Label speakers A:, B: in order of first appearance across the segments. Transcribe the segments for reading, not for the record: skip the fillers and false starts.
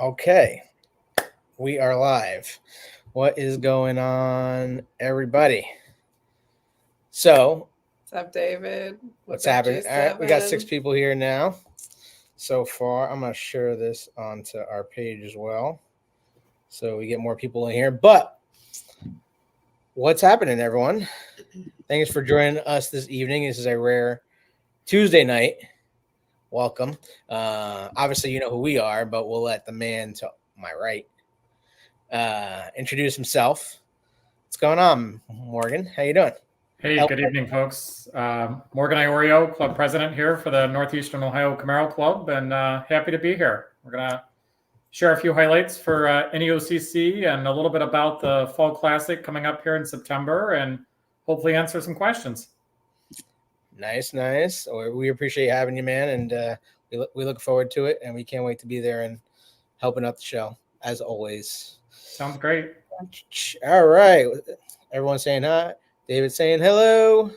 A: Okay, we are live. What is going on, everybody? So,
B: What's up, David?
A: what's
B: up,
A: happening? All right, we got 6
B: G7?
A: people here now. So far, I'm going to share this onto our page as well so we get more people in here. But what's happening, everyone? Thanks for joining us this evening. This is a rare Tuesday night. Welcome. Obviously, you know who we are, but we'll let the man to my right introduce himself. What's going on, Morgan? How you doing?
C: Hey, good evening, folks. Morgan Iorio, club president here for the Northeastern Ohio Camaro Club, and happy to be here. We're going to share a few highlights for NEOCC and a little bit about the Fall Classic coming up here in September, and hopefully answer some questions.
A: Nice. We appreciate having you, man, and we look forward to it, and we can't wait to be there and helping out the show, as always.
C: Sounds great.
A: All right. Everyone's saying hi. David saying hello.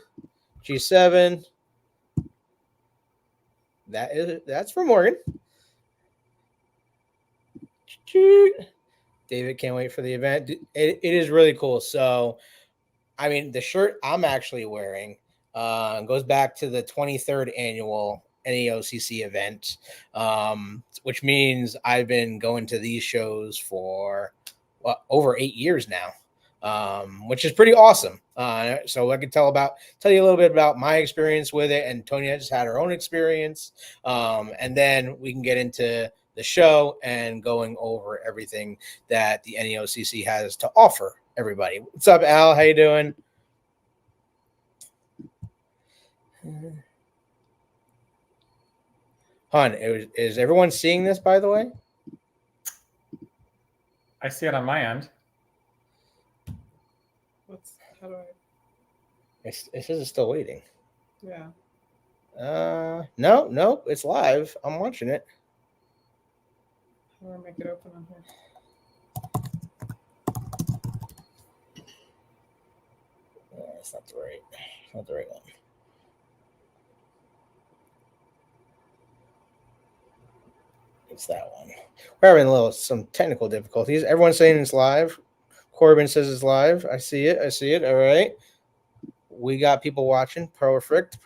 A: G7. That's for Morgan. David can't wait for the event. It is really cool. So, I mean, the shirt I'm actually wearing goes back to the 23rd annual NEOCC event, which means I've been going to these shows for over 8 years now, which is pretty awesome. So I can tell you a little bit about my experience with it, and Tonya just had her own experience, and then we can get into the show and going over everything that the NEOCC has to offer everybody. What's up, Al? How you doing? Hun, is everyone seeing this, by the way?
C: I see it on my end.
B: How do I?
A: It says it's still waiting.
B: Yeah.
A: No, it's live. I'm watching it.
B: How do I make it open on here?
A: It's not the right one. It's that one. We're having some technical difficulties. Everyone's saying it's live. Corbin says it's live. I see it. All right. We got people watching. Perfect.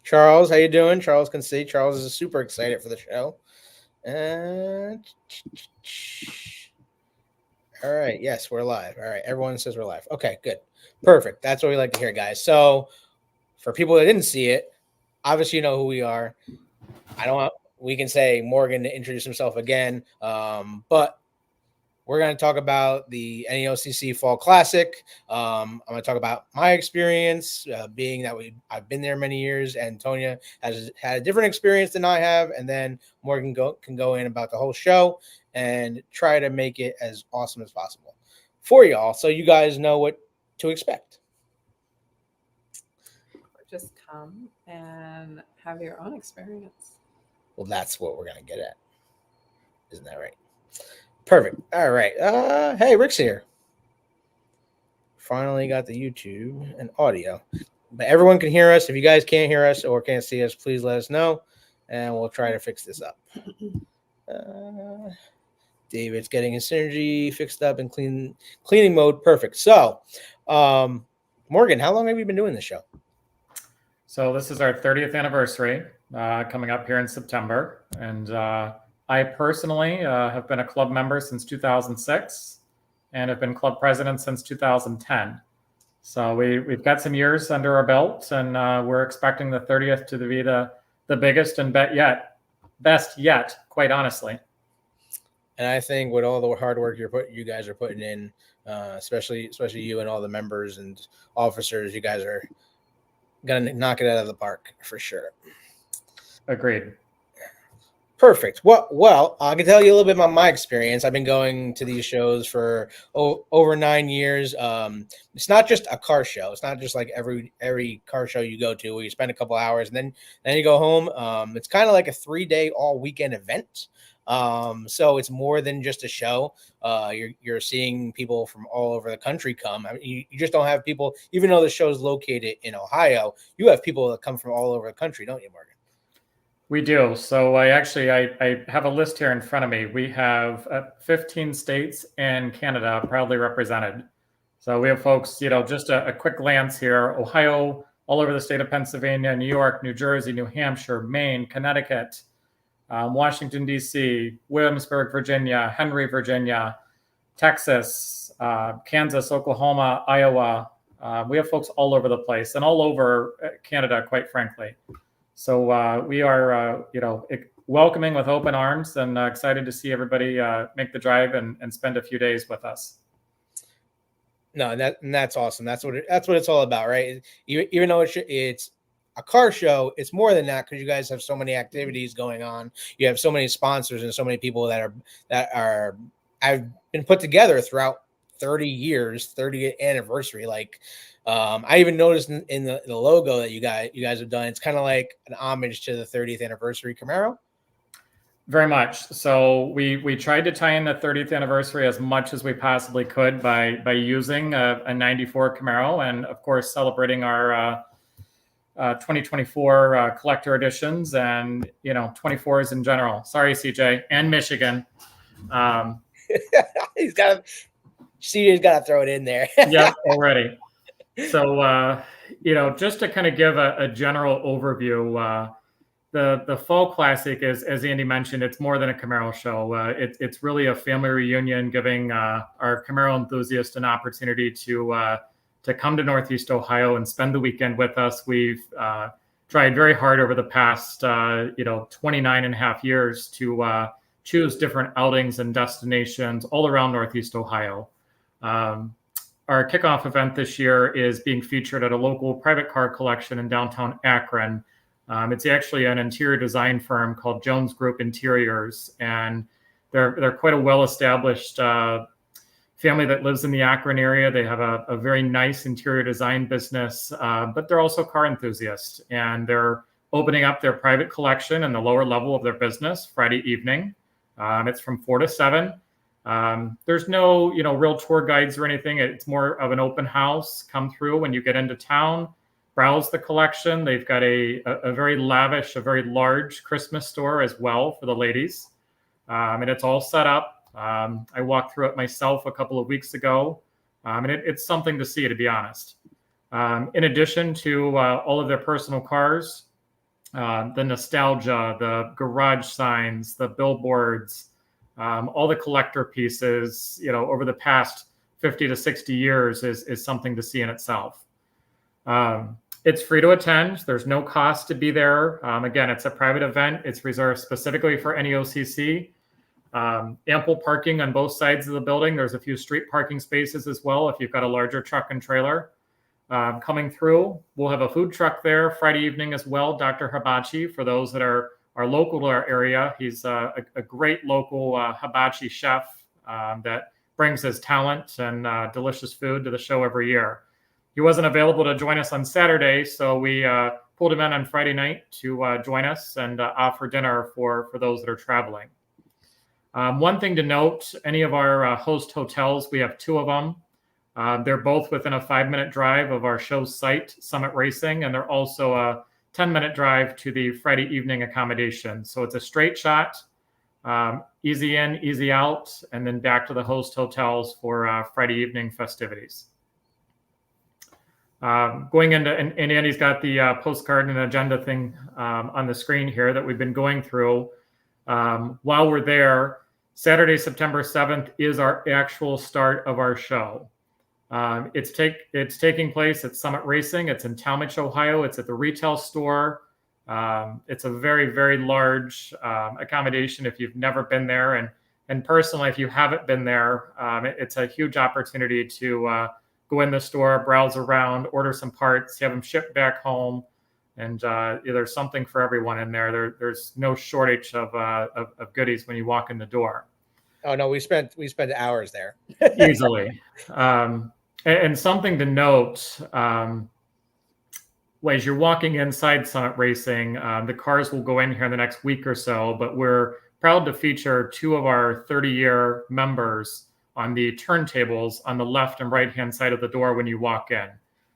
A: Charles, how you doing? Charles can see. Charles is super excited for the show. And all right. Yes, we're live. All right. Everyone says we're live. Okay, good. Perfect. That's what we like to hear, guys. So for people that didn't see it, obviously you know who we are. We can say Morgan to introduce himself again. But we're going to talk about the NEOCC Fall Classic. I'm going to talk about my experience, being that I've been there many years, and Tonya has had a different experience than I have. And then Morgan can go in about the whole show and try to make it as awesome as possible for y'all, so you guys know what to expect.
B: Or just come and have your own experience.
A: Well, that's what we're going to get at. Isn't that right? Perfect. All right. Hey, Rick's here. Finally got the YouTube and audio. But everyone can hear us. If you guys can't hear us or can't see us, please let us know, and we'll try to fix this up. David's getting his synergy fixed up in cleaning mode. Perfect. So, Morgan, how long have you been doing this show?
C: So this is our 30th anniversary coming up here in September. And I personally have been a club member since 2006 and have been club president since 2010. So we've got some years under our belt, and we're expecting the 30th to be the biggest and best yet, quite honestly.
A: And I think with all the hard work you guys are putting in, especially you and all the members and officers, you guys are gonna knock it out of the park for sure.
C: Agreed.
A: Perfect. Well, I can tell you a little bit about my experience. I've been going to these shows for over 9 years. It's not just a car show. It's not just like every car show you go to where you spend a couple hours and then you go home. It's kind of like a 3-day all weekend event. So it's more than just a show. You're seeing people from all over the country come. I mean, you just don't have people, even though the show is located in Ohio, you have people that come from all over the country, don't you, Morgan?
C: We do. So I have a list here in front of me. We have 15 states and Canada proudly represented. So we have folks, just a quick glance here: Ohio, all over the state of Pennsylvania, New York, New Jersey, New Hampshire, Maine, Connecticut, Washington, D.C., Williamsburg, Virginia, Henry, Virginia, Texas, Kansas, Oklahoma, Iowa. We have folks all over the place and all over Canada, quite frankly. So we are, welcoming with open arms and excited to see everybody make the drive and spend a few days with us.
A: No, and that's awesome. That's what it's all about, right? Even though it's a car show, it's more than that because you guys have so many activities going on. You have so many sponsors and so many people that have been put together throughout 30 years, 30th anniversary. Like, I even noticed in the logo that you guys have done, it's kind of like an homage to the 30th anniversary Camaro.
C: Very much. So we tried to tie in the 30th anniversary as much as we possibly could by using a 94 Camaro, and of course celebrating our 2024 collector editions and 24s in general. Sorry, CJ, and Michigan.
A: CJ's got to throw it in there.
C: Yeah, already. So just to kind of give a general overview. The Fall Classic is, as Andy mentioned, it's more than a Camaro show. It's really a family reunion, giving our Camaro enthusiasts an opportunity to come to Northeast Ohio and spend the weekend with us. We've tried very hard over the past 29 and a half years to choose different outings and destinations all around Northeast Ohio. Our kickoff event this year is being featured at a local private car collection in downtown Akron. It's actually an interior design firm called Jones Group Interiors, and they're quite a well-established family that lives in the Akron area. They have a very nice interior design business, but they're also car enthusiasts, and they're opening up their private collection in the lower level of their business Friday evening. It's from 4 to 7. There's no real tour guides or anything. It's more of an open house. Come through when you get into town. Browse the collection. They've got a very lavish, a very large Christmas store as well for the ladies. And it's all set up. I walked through it myself a couple of weeks ago. And it's something to see, to be honest. In addition to all of their personal cars, the nostalgia, the garage signs, the billboards, all the collector pieces, over the past 50 to 60 years is something to see in itself. It's free to attend. There's no cost to be there. Again, it's a private event. It's reserved specifically for NEOCC. Ample parking on both sides of the building. There's a few street parking spaces as well if you've got a larger truck and trailer. Coming through, we'll have a food truck there Friday evening as well, Dr. Hibachi, for those that are local to our area. He's a great local hibachi chef that brings his talent and delicious food to the show every year. He wasn't available to join us on Saturday, so we pulled him in on Friday night to join us and offer dinner for those that are traveling. One thing to note, any of our host hotels, we have 2 of them. They're both within a 5-minute drive of our show site, Summit Racing, and they're also a 10-minute drive to the Friday evening accommodation. So it's a straight shot, easy in, easy out, and then back to the host hotels for Friday evening festivities. Going into, and Andy's got the postcard and agenda thing on the screen here that we've been going through. While we're there, Saturday, September 7th is our actual start of our show. It's taking place at Summit Racing. It's in Talmadge, Ohio. It's at the retail store. It's a very, very large accommodation if you've never been there. And personally, if you haven't been there, it's a huge opportunity to go in the store, browse around, order some parts, have them shipped back home. And there's something for everyone in there. There's no shortage of goodies when you walk in the door.
A: Oh no, we spent hours there
C: easily. And something to note, as you're walking inside Summit Racing, the cars will go in here in the next week or so. But we're proud to feature 2 of our 30-year members on the turntables on the left and right-hand side of the door when you walk in.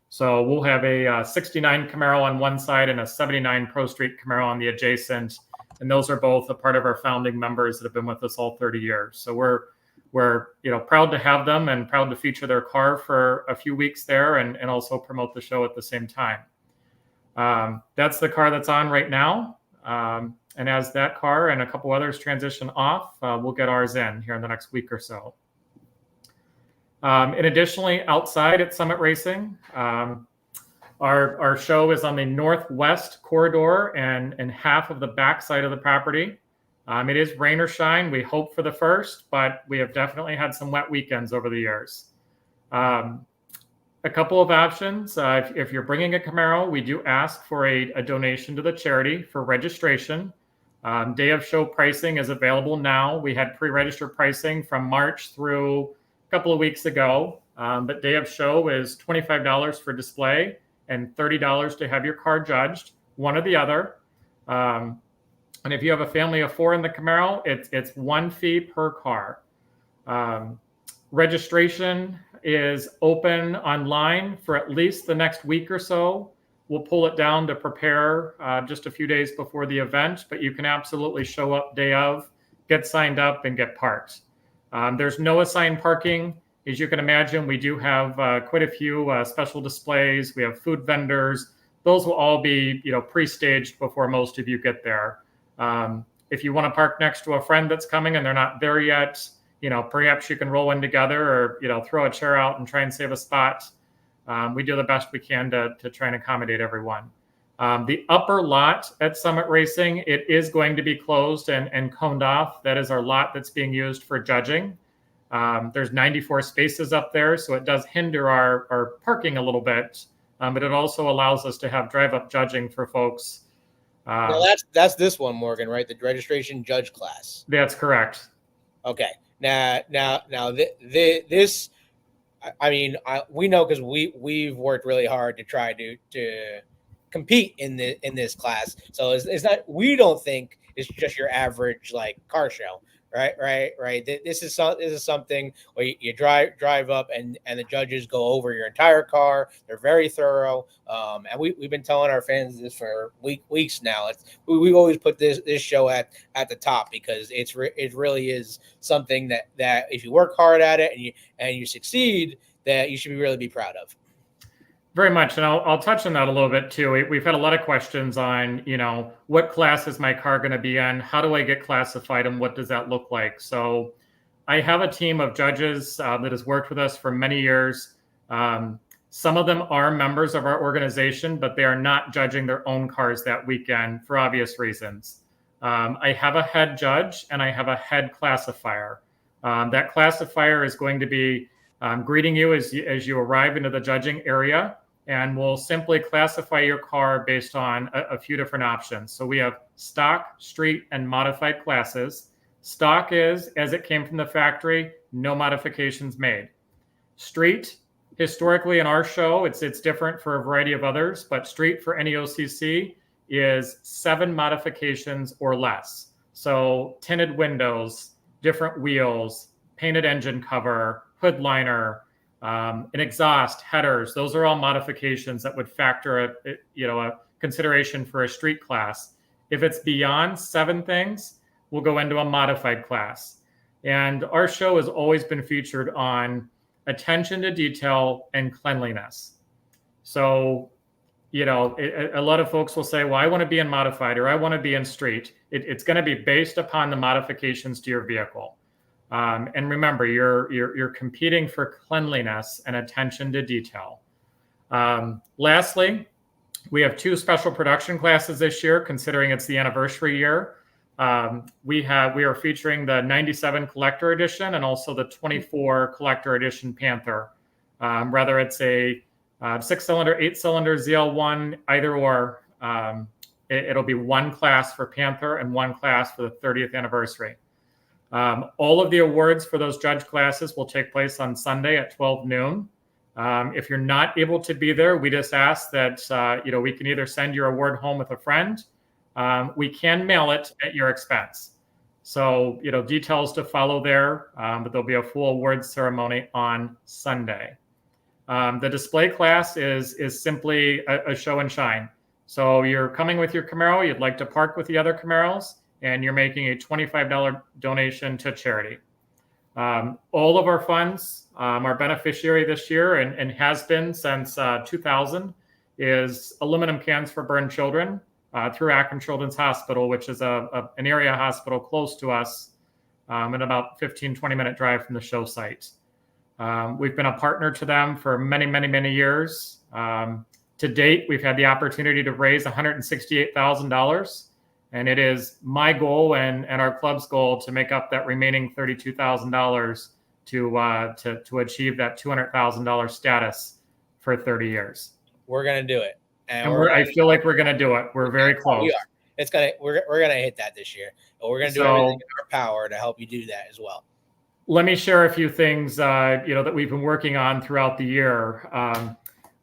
C: So we'll have a 69 Camaro on one side and a 79 Pro Street Camaro on the adjacent. And those are both a part of our founding members that have been with us all 30 years. So we're proud to have them and proud to feature their car for a few weeks there and also promote the show at the same time. That's the car that's on right now. And as that car and a couple others transition off, we'll get ours in here in the next week or so. And additionally, outside at Summit Racing, our show is on the northwest corridor and half of the back side of the property. It is rain or shine. We hope for the first, but we have definitely had some wet weekends over the years. A couple of options. If you're bringing a Camaro, we do ask for a donation to the charity for registration. Day of show pricing is available now. We had pre-register pricing from March through a couple of weeks ago, but day of show is $25 for display and $30 to have your car judged, one or the other. And if you have a family of 4 in the Camaro, it's one fee per car. Registration is open online for at least the next week or so. We'll pull it down to prepare just a few days before the event, but you can absolutely show up day of, get signed up, and get parked. There's no assigned parking. As you can imagine, we do have quite a few special displays. We have food vendors. Those will all be pre-staged before most of you get there. If you want to park next to a friend that's coming and they're not there yet, perhaps you can roll in together or, throw a chair out and try and save a spot. We do the best we can to try and accommodate everyone. The upper lot at Summit Racing, it is going to be closed and coned off. That is our lot that's being used for judging. There's 94 spaces up there, so it does hinder our parking a little bit, but it also allows us to have drive-up judging for folks.
A: Well, that's this one, Morgan, right? The registration judge class.
C: That's correct.
A: Okay. Now, this, I mean, we know because we've worked really hard to try to compete in this class. So it's not, we don't think it's just your average like car show, right. This is something where you drive up and the judges go over your entire car. They're very thorough. And we've been telling our fans this for weeks now. We've always put this show at the top because it really is something that if you work hard at it and you succeed, that you should really be proud of.
C: Very much. And I'll touch on that a little bit too. We've had a lot of questions on, what class is my car going to be in? How do I get classified and what does that look like? So I have a team of judges that has worked with us for many years. Some of them are members of our organization, but they are not judging their own cars that weekend for obvious reasons. I have a head judge and I have a head classifier. That classifier is going to be greeting you as you arrive into the judging area, and we'll simply classify your car based on a few different options. So we have stock, street, and modified classes. Stock is, as it came from the factory, no modifications made. Street, historically in our show, it's different for a variety of others, but street for NEOCC is 7 modifications or less. So tinted windows, different wheels, painted engine cover, hood liner, an exhaust, headers. Those are all modifications that would factor a consideration for a street class. If it's beyond 7 things, we'll go into a modified class. And our show has always been featured on attention to detail and cleanliness. So, a lot of folks will say, well, I want to be in modified or I want to be in street. It's going to be based upon the modifications to your vehicle. And remember, you're competing for cleanliness and attention to detail. Lastly, we have 2 special production classes this year, considering it's the anniversary year. We are featuring the 97 Collector Edition and also the 24 Collector Edition Panther. Whether it's a 6-cylinder, 8-cylinder, ZL1, either or, it'll be one class for Panther and one class for the 30th anniversary. All of the awards for those judge classes will take place on Sunday at 12 noon. If you're not able to be there, we just ask that, we can either send your award home with a friend. We can mail it at your expense. So, details to follow there, but there'll be a full awards ceremony on Sunday. The display class is simply a show and shine. So you're coming with your Camaro, you'd like to park with the other Camaros. and you're making a $25 donation to charity. All of our funds, our beneficiary this year and has been since 2000, is aluminum cans for burned children through Akron Children's Hospital, which is an area hospital close to us, in about 15, 20-minute drive from the show site. We've been a partner to them for many, many, many years. To date, we've had the opportunity to raise $168,000, and it is my goal and our club's goal to make up that remaining $32,000 to achieve that $200,000 status for 30 years.
A: We're gonna do it,
C: and I feel like we're gonna do it. We're very close.
A: We are. We're gonna hit that this year, and we're gonna do everything in our power to help you do that as well.
C: Let me share a few things that we've been working on throughout the year.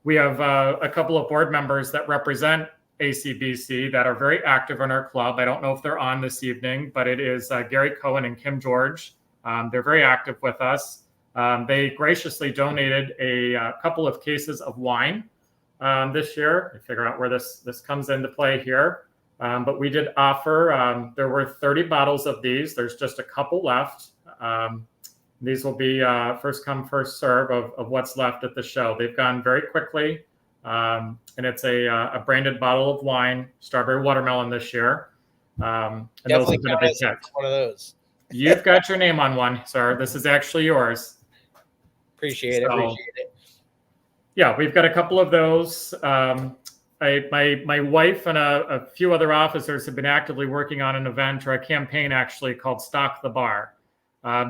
C: We have a couple of board members that represent ACBC that are very active in our club. I don't know if they're on this evening, but it is Gary Cohen and Kim George. They're very active with us. They graciously donated a couple of cases of wine this year. I figure out where this comes into play here. But we did offer, there were 30 bottles of these. There's just a couple left. These will be first come, first serve of what's left at the show. They've gone very quickly. And it's a branded bottle of wine, strawberry watermelon this year. And
A: definitely
C: those have been a big hit.
A: One of those.
C: You've got your name on one, sir. This is actually yours.
A: Appreciate it.
C: Yeah, we've got a couple of those. My wife and a few other officers have been actively working on an event or a campaign actually called Stock the Bar.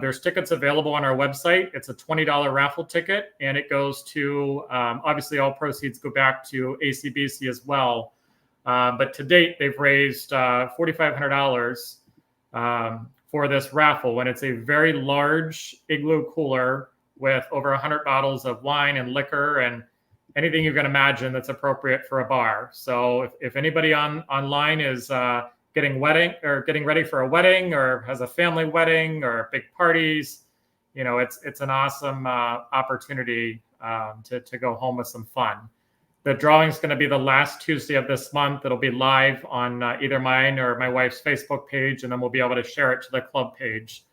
C: There's tickets available on our website. It's a $20 raffle ticket, and it goes to, obviously all proceeds go back to ACBC as well. But to date, they've raised $4,500 for this raffle, and it's a very large igloo cooler with over 100 bottles of wine and liquor and anything you can imagine that's appropriate for a bar. So if anybody online is getting ready for a wedding or has a family wedding or big parties, it's an awesome opportunity to go home with some fun. The drawing is going to be the last Tuesday of this month. It'll be live on either mine or my wife's Facebook page, and then we'll be able to share it to the club page.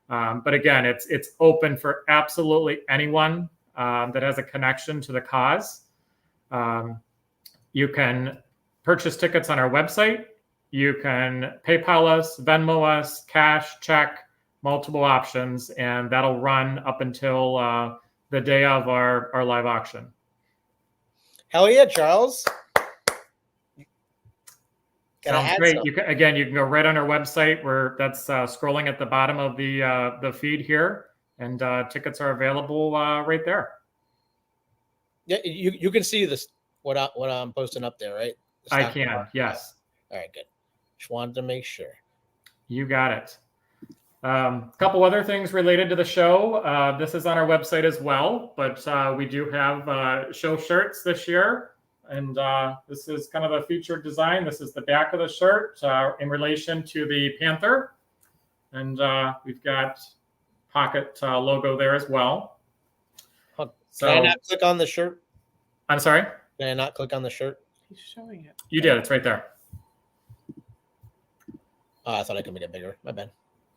C: But again, it's open for absolutely anyone that has a connection to the cause. You can purchase tickets on our website. You can PayPal us, Venmo us, cash, check, multiple options, and that'll run up until the day of our live auction.
A: Hell yeah, Charles.
C: Sounds great. You can go right on our website where that's scrolling at the bottom of the feed here, and tickets are available right there.
A: Yeah, you can see this what I'm posting up there, right?
C: I can, yes.
A: All right, good. Just wanted to make sure.
C: You got it. A couple other things related to the show. This is on our website as well, but we do have show shirts this year. And this is kind of a featured design. This is the back of the shirt in relation to the Panther. And we've got pocket logo there as well. So,
A: can I not click on the shirt?
C: I'm sorry?
A: Can I not click on the shirt?
B: He's showing it.
C: You did. It's right there.
A: Oh, I thought I could make it bigger. My bad.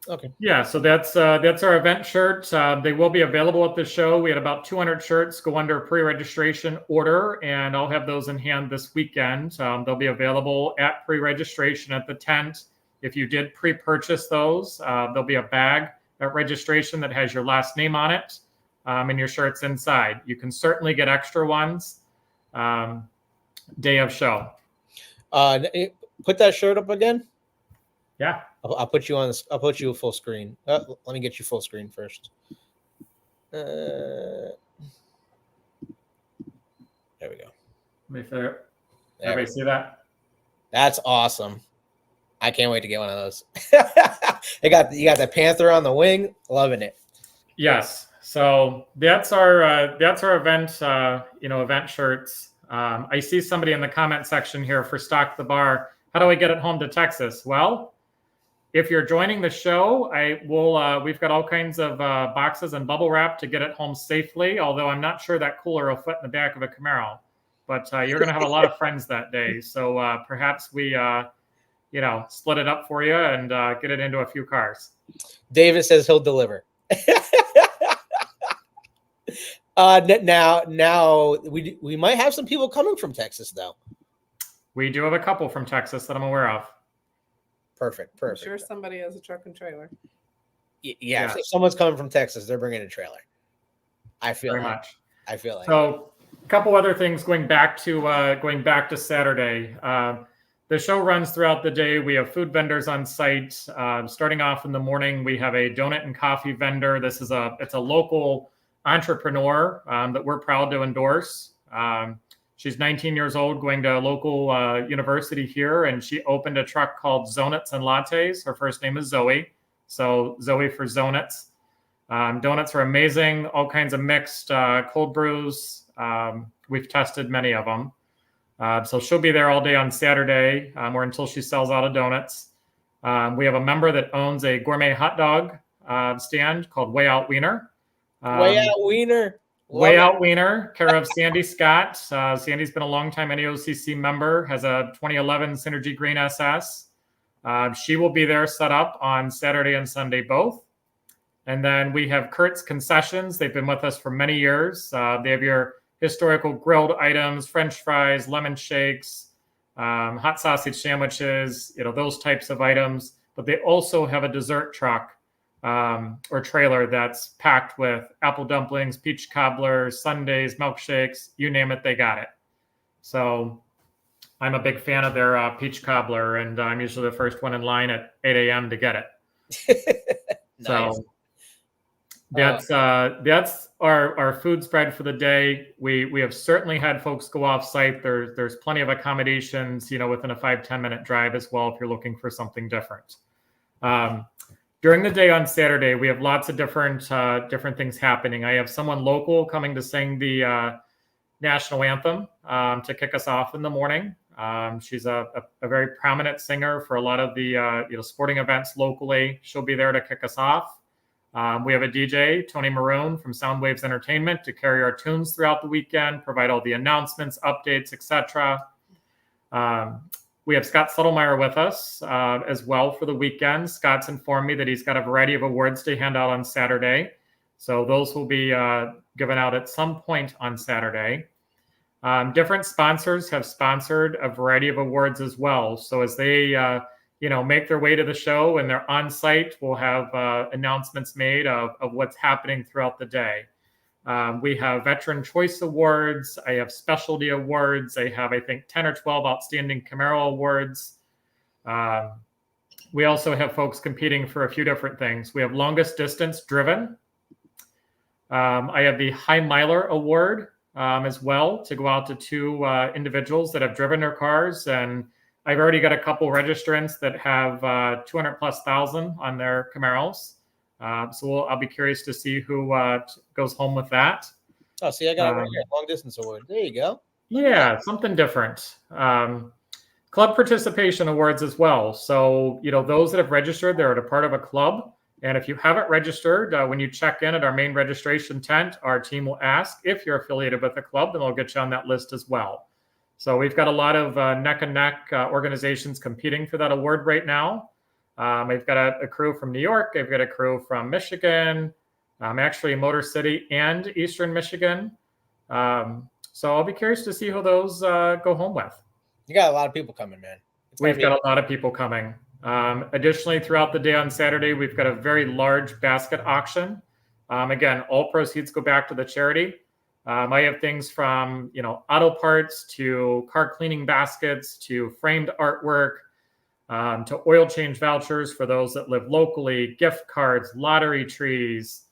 A: Okay.
C: Yeah, so that's our event shirt. They will be available at the show. We had about 200 shirts go under pre-registration order, and I'll have those in hand this weekend. They'll be available at pre-registration at the tent. If you did pre-purchase those, there'll be a bag at registration that has your last name on it, and your shirt's inside. You can certainly get extra ones day of show.
A: Put that shirt up again.
C: Yeah.
A: I'll put you on this. I'll put you full screen. Let me get you full screen first. There we go.
C: Everybody see that?
A: That's awesome. I can't wait to get one of those. You got the Panther on the wing. Loving it.
C: Yes. So that's our event. Event shirts. I see somebody in the comment section here for Stock the Bar. How do I get it home to Texas? Well, if you're joining the show, we've got all kinds of boxes and bubble wrap to get it home safely, although I'm not sure that cooler will fit in the back of a Camaro. But you're going to have a lot of friends that day. So perhaps we split it up for you and get it into a few cars.
A: David says he'll deliver. Now we might have some people coming from Texas though.
C: We do have a couple from Texas that I'm aware of.
A: Perfect.
B: I'm sure somebody has a truck and trailer.
A: Yeah. If someone's coming from Texas, they're bringing a trailer. I feel
C: very
A: like.
C: much.
A: I feel like.
C: So, a couple other things going back to Saturday. The show runs throughout the day. We have food vendors on site. Starting off in the morning, we have a donut and coffee vendor. It's a local entrepreneur that we're proud to endorse. She's 19 years old, going to a local university here, and she opened a truck called Zonuts and Lattes. Her first name is Zoe, so Zoe for Zonuts. Donuts are amazing, all kinds of mixed cold brews. We've tested many of them. So she'll be there all day on Saturday or until she sells out of donuts. We have a member that owns a gourmet hot dog stand called Way Out Wiener.
A: Way Out Wiener.
C: Way Out Wiener, care of Sandy Scott. Sandy's been a longtime NEOCC member, has a 2011 Synergy Green SS. She will be there set up on Saturday and Sunday both. And then we have Kurt's Concessions. They've been with us for many years. They have your historical grilled items, French fries, lemon shakes, hot sausage sandwiches, those types of items. But they also have a dessert truck or trailer that's packed with apple dumplings, peach cobblers, sundaes, milkshakes, you name it, they got it. So I'm a big fan of their peach cobbler, and I'm usually the first one in line at 8 a.m. to get it.
A: Nice.
C: So that's our food spread for the day. We have certainly had folks go off site. There's plenty of accommodations, within a 5-10 minute drive as well if you're looking for something different. During the day on Saturday, we have lots of different things happening. I have someone local coming to sing the national anthem to kick us off in the morning. She's a very prominent singer for a lot of the sporting events locally. She'll be there to kick us off. We have a DJ, Tony Maroon from Soundwaves Entertainment, to carry our tunes throughout the weekend, provide all the announcements, updates, etc. We have Scott Suttlemeyer with us as well for the weekend. Scott's informed me that he's got a variety of awards to hand out on Saturday. So those will be given out at some point on Saturday. Different sponsors have sponsored a variety of awards as well. So as they make their way to the show and they're on site, we'll have announcements made of what's happening throughout the day. We have Veteran Choice Awards. I have Specialty Awards. I have, I think, 10 or 12 Outstanding Camaro Awards. We also have folks competing for a few different things. We have Longest Distance Driven. I have the High Miler Award as well to go out to two individuals that have driven their cars. And I've already got a couple registrants that have 200,000+ on their Camaros. So I'll be curious to see who goes home with that.
A: Oh, see, I got it right here. Long Distance Award. There you go.
C: Yeah, something different. Club participation awards as well. So, those that have registered, they're a part of a club. And if you haven't registered, when you check in at our main registration tent, our team will ask if you're affiliated with the club, and they'll get you on that list as well. So we've got a lot of neck and neck organizations competing for that award right now. I've got a crew from New York. I've got a crew from Michigan, actually Motor City and Eastern Michigan. So I'll be curious to see who those go home with.
A: You got a lot of people coming, man.
C: We've got a lot of people coming. Additionally, throughout the day on Saturday, we've got a very large basket auction. Again, all proceeds go back to the charity. I have things from, auto parts to car cleaning baskets to framed artwork, to oil change vouchers for those that live locally, gift cards, lottery trees,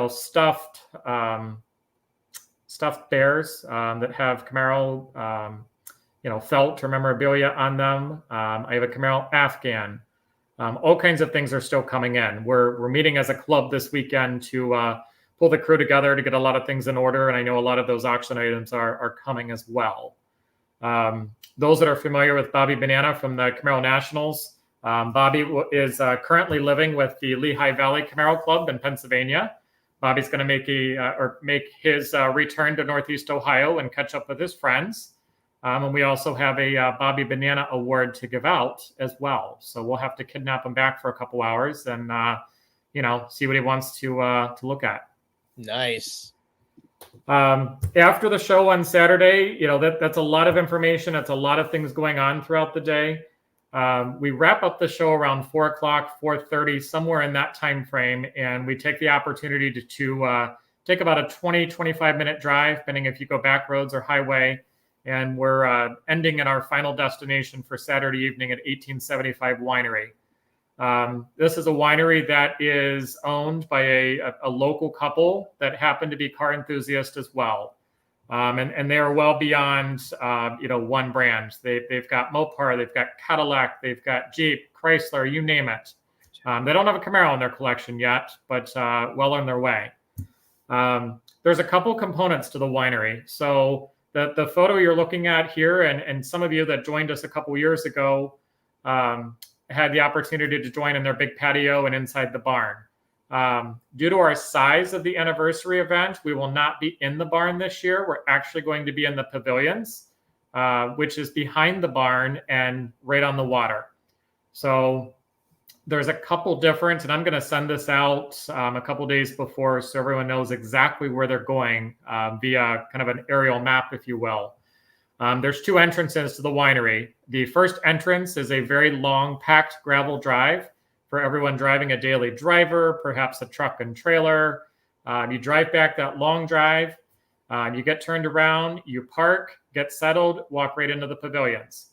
C: stuffed bears that have Camaro, felt or memorabilia on them. I have a Camaro Afghan. All kinds of things are still coming in. We're meeting as a club this weekend to pull the crew together to get a lot of things in order. And I know a lot of those auction items are coming as well. Those that are familiar with Bobby Banana from the Camaro Nationals, Bobby is currently living with the Lehigh Valley Camaro Club in Pennsylvania. Bobby's going to make his return to Northeast Ohio and catch up with his friends. And we also have a Bobby Banana Award to give out as well. So we'll have to kidnap him back for a couple hours and, see what he wants to look at.
A: Nice.
C: After the show on Saturday, that's a lot of information. That's a lot of things going on throughout the day. We wrap up the show around 4 o'clock, 4:30, somewhere in that time frame, and we take the opportunity to take about a 20, 25-minute drive, depending if you go back roads or highway, and we're ending at our final destination for Saturday evening at 1875 Winery. This is a winery that is owned by a local couple that happen to be car enthusiasts as well. And they are well beyond, one brand. They've got Mopar, they've got Cadillac, they've got Jeep, Chrysler, you name it. They don't have a Camaro in their collection yet, but well on their way. There's a couple components to the winery. So the photo you're looking at here, and some of you that joined us a couple years ago had the opportunity to join in their big patio and inside the barn. Due to our size of the anniversary event, we will not be in the barn this year. We're actually going to be in the pavilions, which is behind the barn and right on the water. So there's a couple different, and I'm going to send this out a couple days before so everyone knows exactly where they're going via kind of an aerial map, if you will. There's 2 entrances to the winery. The first entrance is a very long, packed gravel drive for everyone driving a daily driver, perhaps a truck and trailer. You drive back that long drive, you get turned around, you park, get settled, walk right into the pavilions.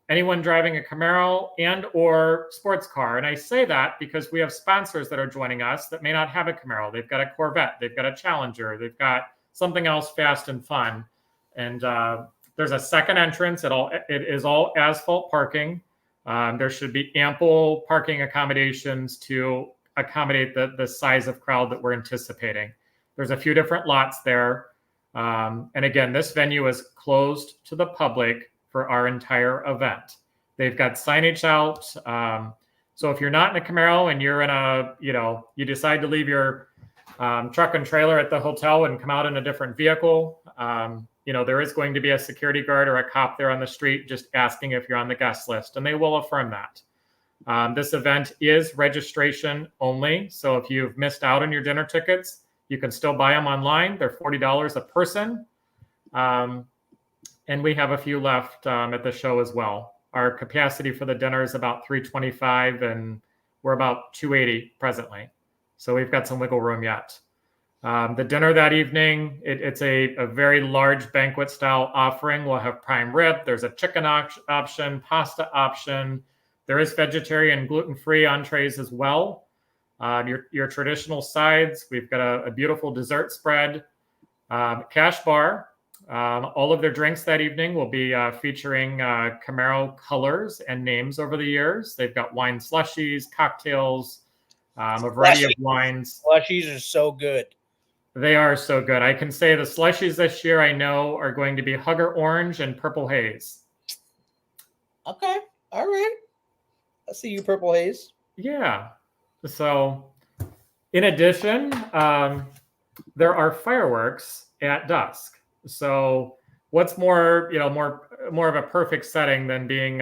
C: Anyone driving a Camaro and or sports car, and I say that because we have sponsors that are joining us that may not have a Camaro. They've got a Corvette, they've got a Challenger, they've got something else fast and fun. And there's a second entrance. It is all asphalt parking. There should be ample parking accommodations to accommodate the size of crowd that we're anticipating. There's a few different lots there. And again, this venue is closed to the public for our entire event. They've got signage out. So if you're not in a Camaro and you're in you decide to leave your truck and trailer at the hotel and come out in a different vehicle, there is going to be a security guard or a cop there on the street just asking if you're on the guest list, and they will affirm that. This event is registration only, so if you've missed out on your dinner tickets, you can still buy them online. They're $40 a person, and we have a few left at the show as well. Our capacity for the dinner is about 325, and we're about 280 presently, so we've got some wiggle room yet. The dinner that evening, it's a very large banquet style offering. We'll have prime rib. There's a chicken option, pasta option. There is vegetarian, gluten-free entrees as well. Your traditional sides. We've got a beautiful dessert spread. Cash bar. All of their drinks that evening will be featuring Camaro colors and names over the years. They've got wine slushies, cocktails, a variety of wines.
A: Slushies are so good.
C: They are so good. I can say the slushies this year I know are going to be Hugger Orange and Purple Haze.
A: Okay. All right. I see you, Purple Haze.
C: Yeah. So in addition, there are fireworks at dusk. So what's more of a perfect setting than being,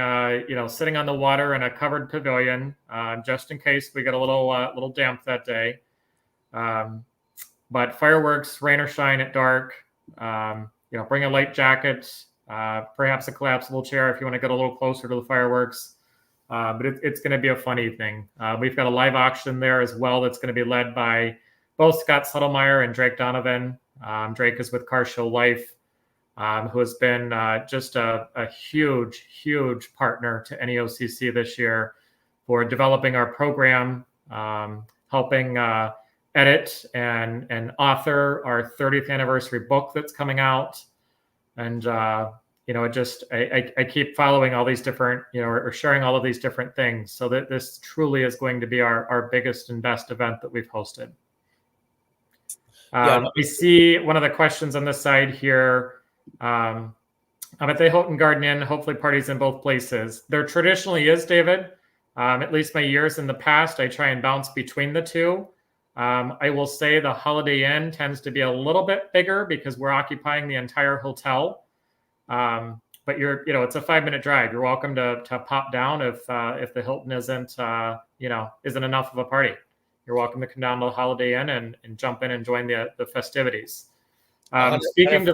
C: sitting on the water in a covered pavilion, just in case we get a little damp that day. But fireworks, rain or shine at dark, bring a light jacket, perhaps a collapsible chair if you want to get a little closer to the fireworks. But it's going to be a fun evening. We've got a live auction there as well that's going to be led by both Scott Suttlemeyer and Drake Donovan. Drake is with Carshow Life, who has been just a huge, huge partner to NEOCC this year for developing our program, helping edit and author our 30th anniversary book that's coming out. And, I keep following all these different, or sharing all of these different things so that this truly is going to be our biggest and best event that we've hosted. We see one of the questions on this side here. I'm at the Houghton Garden Inn, hopefully parties in both places. There traditionally is, David. At least my years in the past, I try and bounce between the two. I will say the Holiday Inn tends to be a little bit bigger because we're occupying the entire hotel. but it's a 5-minute drive. You're welcome to pop down if the Hilton isn't enough of a party. You're welcome to come down to the Holiday Inn and jump in and join the festivities. Speaking to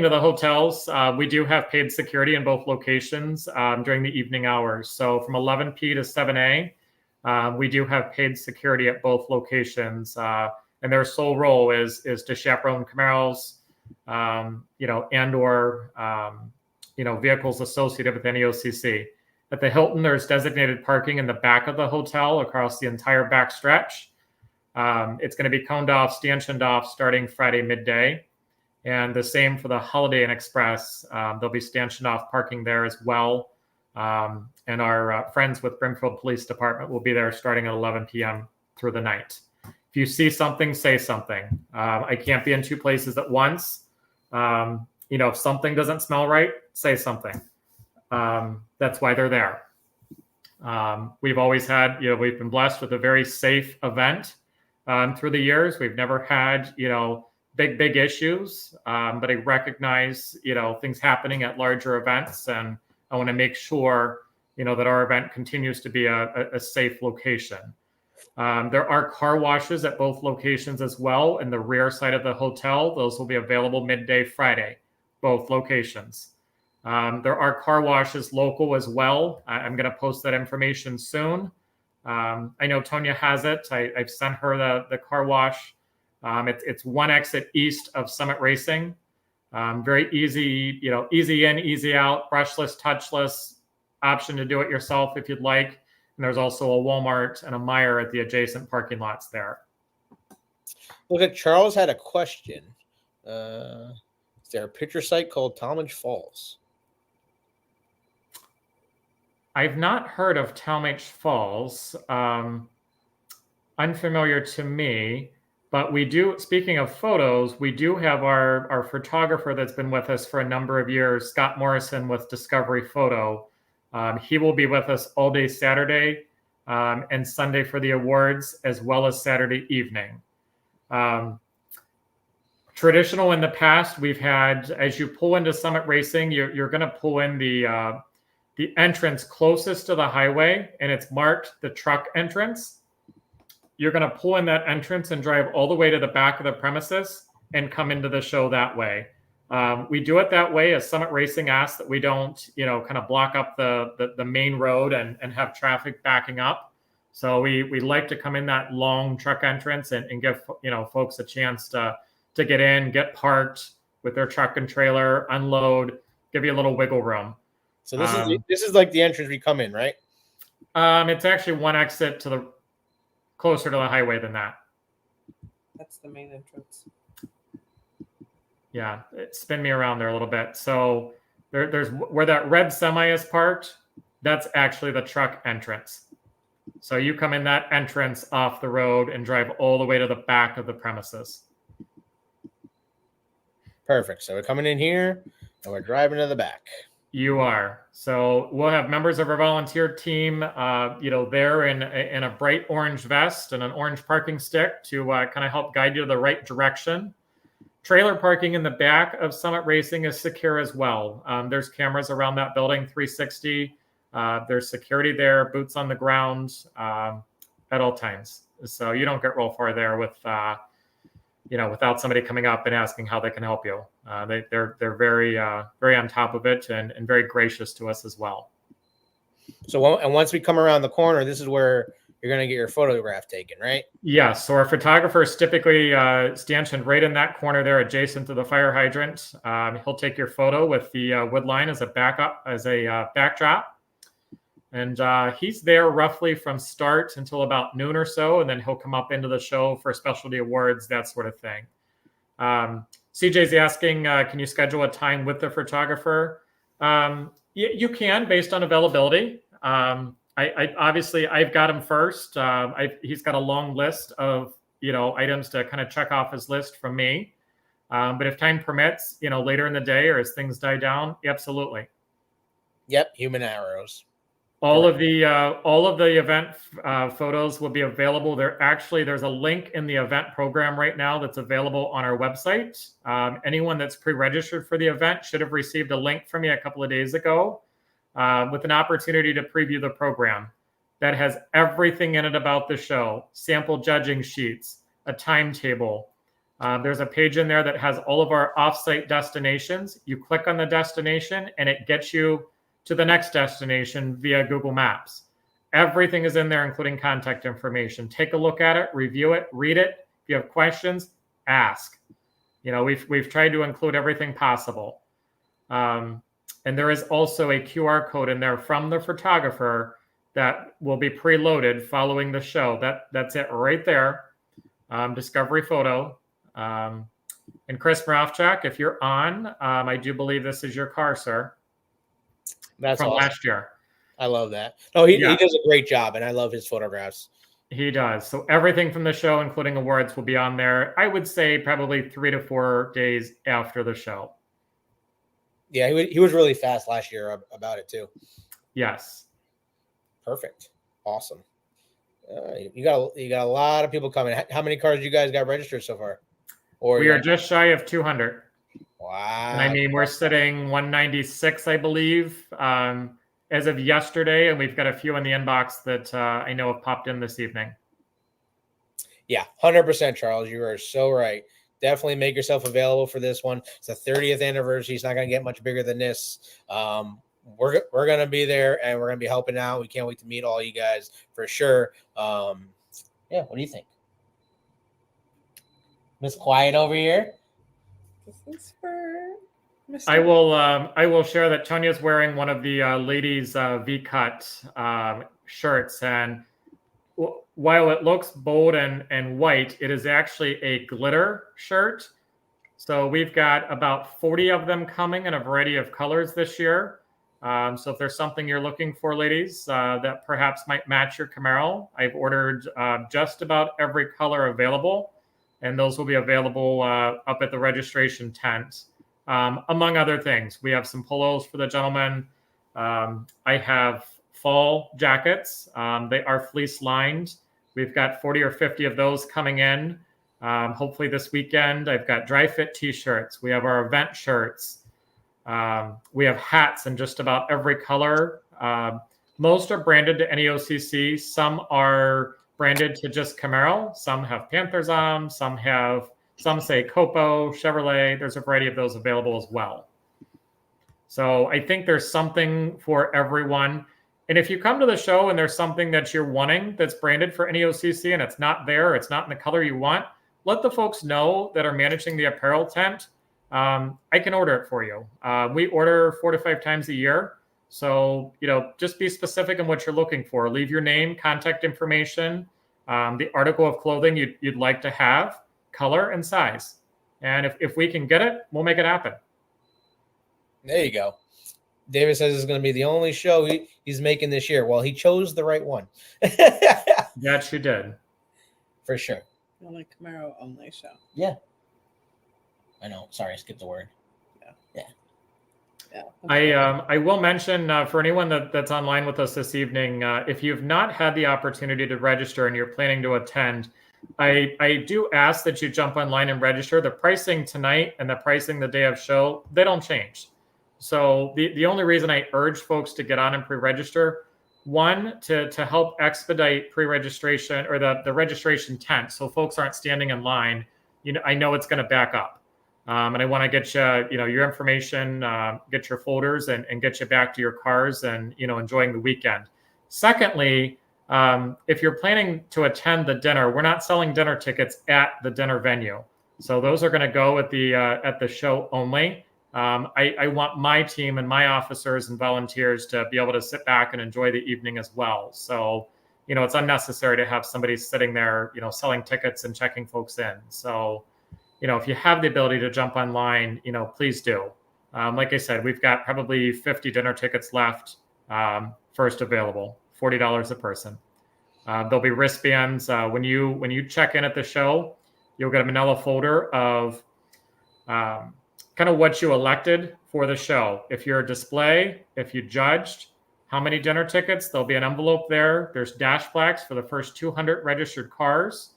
C: the hotels, we do have paid security in both locations during the evening hours. So from 11 p to 7 a, we do have paid security at both locations, and their sole role is to chaperone Camaros, and/or vehicles associated with NEOCC. At the Hilton, there's designated parking in the back of the hotel across the entire back stretch. It's going to be coned off, stanchioned off starting Friday midday. And the same for the Holiday Inn Express. There'll be stanchioned off parking there as well. And our friends with Brimfield Police Department will be there starting at 11 p.m. through the night. If you see something, say something. I can't be in two places at once. If something doesn't smell right, say something. That's why they're there. We've always had, we've been blessed with a very safe event through the years. We've never had, big issues, but I recognize, things happening at larger events, and I want to make sure, that our event continues to be a safe location. There are car washes at both locations as well in the rear side of the hotel. Those will be available midday Friday, both locations. There are car washes local as well. I'm going to post that information soon. I know Tonya has it. I've sent her the car wash. It's one exit east of Summit Racing. Very easy, easy in, easy out, brushless, touchless, option to do it yourself if you'd like. And there's also a Walmart and a Meijer at the adjacent parking lots there.
A: Look at Charles had a question. Is there a picture site called Talmadge Falls?
C: I've not heard of Talmadge Falls. Unfamiliar to me, but we do, speaking of photos, we do have our photographer that's been with us for a number of years, Scott Morrison with Discovery Photo. He will be with us all day Saturday and Sunday for the awards, as well as Saturday evening. Traditional in the past, we've had, as you pull into Summit Racing, you're going to pull in the entrance closest to the highway, and it's marked the truck entrance. You're going to pull in that entrance and drive all the way to the back of the premises and come into the show that way. We do it that way as Summit Racing asks that we don't, kind of block up the main road and have traffic backing up. So we like to come in that long truck entrance and give, folks a chance to get in, get parked with their truck and trailer, unload, give you a little wiggle room.
A: So this is like the entrance we come in, right?
C: It's actually one exit to closer to the highway than that.
B: That's the main entrance.
C: Yeah, spin me around there a little bit. So there's where that red semi is parked. That's actually the truck entrance. So you come in that entrance off the road and drive all the way to the back of the premises.
A: Perfect. So we're coming in here and we're driving to the back.
C: You are. So we'll have members of our volunteer team, there in a bright orange vest and an orange parking stick to kind of help guide you to the right direction. Trailer parking in the back of Summit Racing is secure as well. There's cameras around that building, 360. There's security there, boots on the ground at all times. So you don't get real far there with, without somebody coming up and asking how they can help you. They're very, very on top of it and very gracious to us as well.
A: So once we come around the corner, this is where you're going to get your photograph taken, right?
C: Yes. So our photographer is typically stanchioned right in that corner there, adjacent to the fire hydrant. He'll take your photo with the wood line as a backdrop. And he's there roughly from start until about noon or so, and then he'll come up into the show for specialty awards, that sort of thing. CJ's asking, can you schedule a time with the photographer? You can, based on availability. I obviously I've got him first. He's got a long list of items to kind of check off his list from me. But if time permits, later in the day or as things die down, absolutely.
A: Yep, human arrows.
C: All of the event photos will be available. There's a link in the event program right now that's available on our website. Anyone that's pre-registered for the event should have received a link from me a couple of days ago with an opportunity to preview the program. That has everything in it about the show, sample judging sheets, a timetable. There's a page in there that has all of our offsite destinations. You click on the destination and it gets you to the next destination via Google Maps. Everything is in there, including contact information. Take a look at it, review it, read it. If you have questions, ask. We've tried to include everything possible. And there is also a QR code in there from the photographer that will be preloaded following the show. That's it right there. Discovery photo. And Chris Moravchak, if you're on, I do believe this is your car, sir.
A: That's
C: from
A: awesome.
C: last year.
A: I love that. No, he does a great job, and I love his photographs.
C: He does. So everything from the show, including awards, will be on there. I would say probably 3 to 4 days after the show.
A: Yeah, he was really fast last year about it too.
C: Yes.
A: Perfect. Awesome. You got a lot of people coming. How many cars you guys got registered so far?
C: We are just shy of 200.
A: Wow.
C: And I mean, we're sitting 196, I believe, as of yesterday, and we've got a few in the inbox that I know have popped in this evening.
A: Yeah, 100%, Charles. You are so right. Definitely make yourself available for this one. It's the 30th anniversary. It's not going to get much bigger than this. We're going to be there, and we're going to be helping out. We can't wait to meet all you guys for sure. Yeah, what do you think? Miss Quiet over here?
B: This is for Mr.
C: I will share that Tanya's wearing one of the ladies' V-cut shirts, and while it looks bold and white, it is actually a glitter shirt. So we've got about 40 of them coming in a variety of colors this year. So if there's something you're looking for, ladies, that perhaps might match your Camaro, I've ordered just about every color available, and those will be available up at the registration tent. Among other things, we have some polos for the gentlemen. I have fall jackets. They are fleece lined. We've got 40 or 50 of those coming in. Hopefully this weekend. I've got dry fit t-shirts. We have our event shirts. We have hats in just about every color. Most are branded to NEOCC. Some are branded to just Camaro. Some have Panthers on them. Some say Copo, Chevrolet. There's a variety of those available as well. So I think there's something for everyone. And if you come to the show and there's something that you're wanting that's branded for NEOCC and it's not there, it's not in the color you want, let the folks know that are managing the apparel tent. I can order it for you. We order 4 to 5 times a year. So, just be specific in what you're looking for. Leave your name, contact information, the article of clothing you'd like to have, color and size. And if we can get it, we'll make it happen.
A: There you go. David says it's going to be the only show he's making this year. Well, he chose the right one.
C: Yes, you did.
A: For sure.
B: The only Camaro only show.
A: Yeah. I know. Sorry, I skipped the word.
B: Yeah.
C: I will mention for anyone that's online with us this evening, if you've not had the opportunity to register and you're planning to attend, I do ask that you jump online and register. The pricing tonight and the pricing the day of show, they don't change. So the only reason I urge folks to get on and pre-register, one, to help expedite pre-registration or the registration tent, so folks aren't standing in line. I know it's going to back up. And I want to get you, your information, get your folders and get you back to your cars and, enjoying the weekend. Secondly, if you're planning to attend the dinner, we're not selling dinner tickets at the dinner venue. So those are going to go at the show only. I want my team and my officers and volunteers to be able to sit back and enjoy the evening as well. So, it's unnecessary to have somebody sitting there, selling tickets and checking folks in. So, if you have the ability to jump online, please do. Like I said, we've got probably 50 dinner tickets left, first available, $40 a person. There'll be wristbands. When you check in at the show, you'll get a manila folder of kind of what you elected for the show. If you're a display, if you judged, how many dinner tickets. There'll be an envelope there. There's dash plaques for the first 200 registered cars.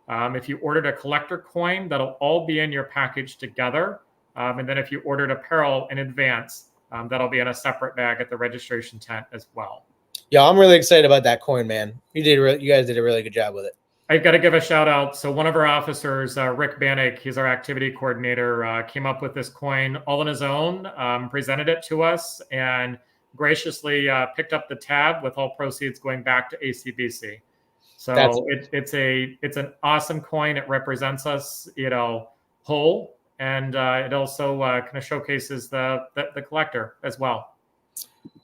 C: If you ordered a collector coin, that'll all be in your package together. And then if you ordered apparel in advance, that'll be in a separate bag at the registration tent as well.
A: Yeah, I'm really excited about that coin, man. You guys did a really good job with it.
C: I've got to give a shout out. So one of our officers, Rick Bannick, he's our activity coordinator, came up with this coin all on his own, presented it to us, and graciously picked up the tab with all proceeds going back to ACBC. So it's an awesome coin. It represents us, whole, and it also kind of showcases the collector as well.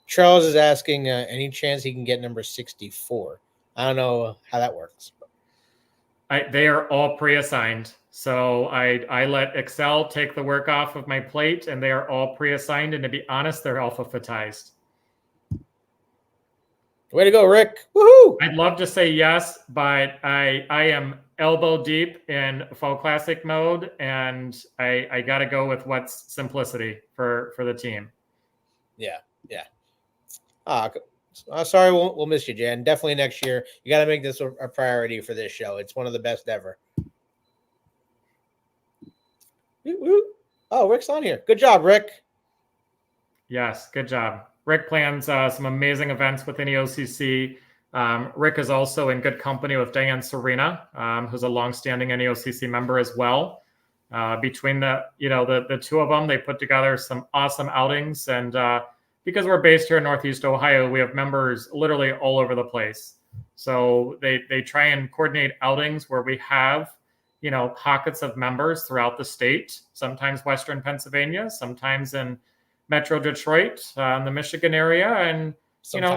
A: Charles is asking, any chance he can get number 64? I don't know how that works.
C: They are all pre-assigned. So I let Excel take the work off of my plate, and they are all pre-assigned. And to be honest, they're alphabetized.
A: Way to go, Rick. Woohoo!
C: I'd love to say yes, but I am elbow deep in fall classic mode, and I got to go with what's simplicity for the team.
A: Yeah. Sorry, we'll miss you, Jan. Definitely next year. You got to make this a priority for this show. It's one of the best ever. Oh, Rick's on here. Good job, Rick.
C: Yes, good job. Rick plans some amazing events with NEOCC. Rick is also in good company with Diane Serena, who's a longstanding NEOCC member as well. Between the two of them, they put together some awesome outings, and because we're based here in Northeast Ohio, we have members literally all over the place. So they try and coordinate outings where we have, pockets of members throughout the state, sometimes Western Pennsylvania, sometimes in Metro Detroit, in the Michigan area. And,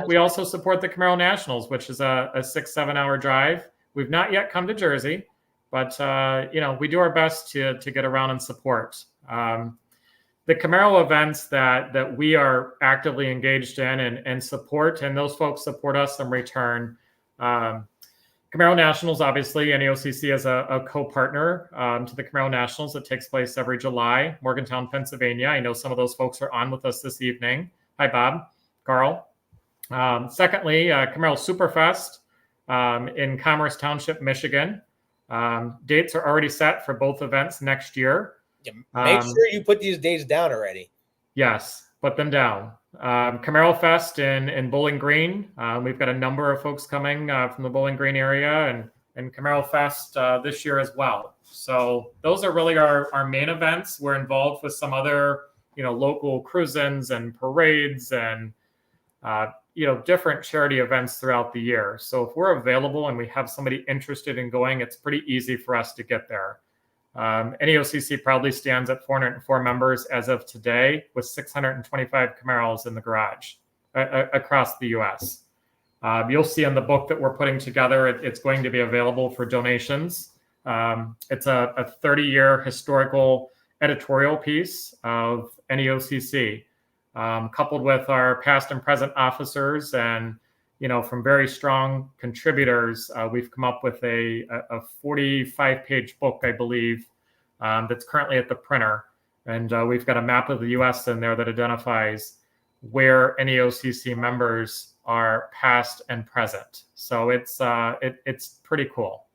C: we also support the Camaro Nationals, which is a 6-7 hour drive. We've not yet come to Jersey, but, we do our best to get around and support. The Camaro events that we are actively engaged in and support, and those folks support us in return. Camaro Nationals, obviously, NEOCC is a co-partner to the Camaro Nationals that takes place every July, Morgantown, Pennsylvania. I know some of those folks are on with us this evening. Hi, Bob, Carl. Secondly, Camaro Superfest in Commerce Township, Michigan. Dates are already set for both events next year.
A: Yeah, make sure you put these dates down already.
C: Yes, put them down. Camaro Fest in Bowling Green. We've got a number of folks coming from the Bowling Green area, and Camaro Fest this year as well. So those are really our main events. We're involved with some other, local cruise-ins and parades and, different charity events throughout the year. So if we're available and we have somebody interested in going, it's pretty easy for us to get there. NEOCC proudly stands at 404 members as of today, with 625 Camaros in the garage across the U.S. You'll see in the book that we're putting together, it's going to be available for donations. It's a 30-year historical editorial piece of NEOCC, coupled with our past and present officers, and from very strong contributors. We've come up with a 45-page book, I believe, that's currently at the printer. And we've got a map of the U.S. in there that identifies where NEOCC members are past and present. So it's pretty cool.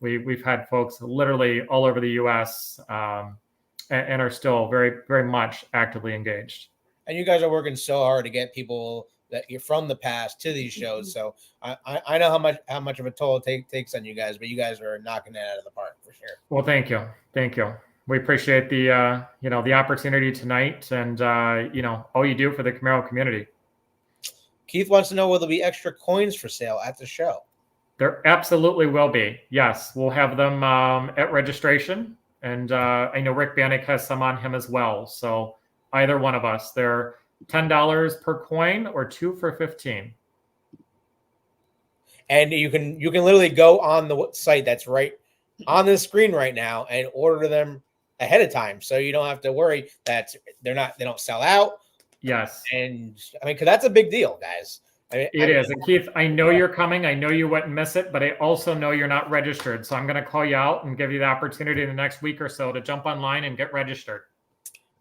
C: We've had folks literally all over the U.S. And are still very, very much actively engaged. And
A: you guys are working so hard to get people that you're from the past to these shows. So I know how much of a toll it takes on you guys, but you guys are knocking it out of the park for sure.
C: Well, thank you. We appreciate the the opportunity tonight, and all you do for the Camaro community.
A: Keith wants to know, will there be extra coins for sale at the show?
C: There absolutely will be. Yes, we'll have them at registration, and I know Rick Bannick has some on him as well. So either one of us, they're $10 per coin or 2 for $15.
A: And you can literally go on the site that's right on the screen right now and order them ahead of time, so you don't have to worry that they don't sell out.
C: Yes.
A: And because that's a big deal, guys.
C: It is. And Keith, I know you're coming. I know you wouldn't miss it, but I also know you're not registered. So I'm going to call you out and give you the opportunity in the next week or so to jump online and get registered.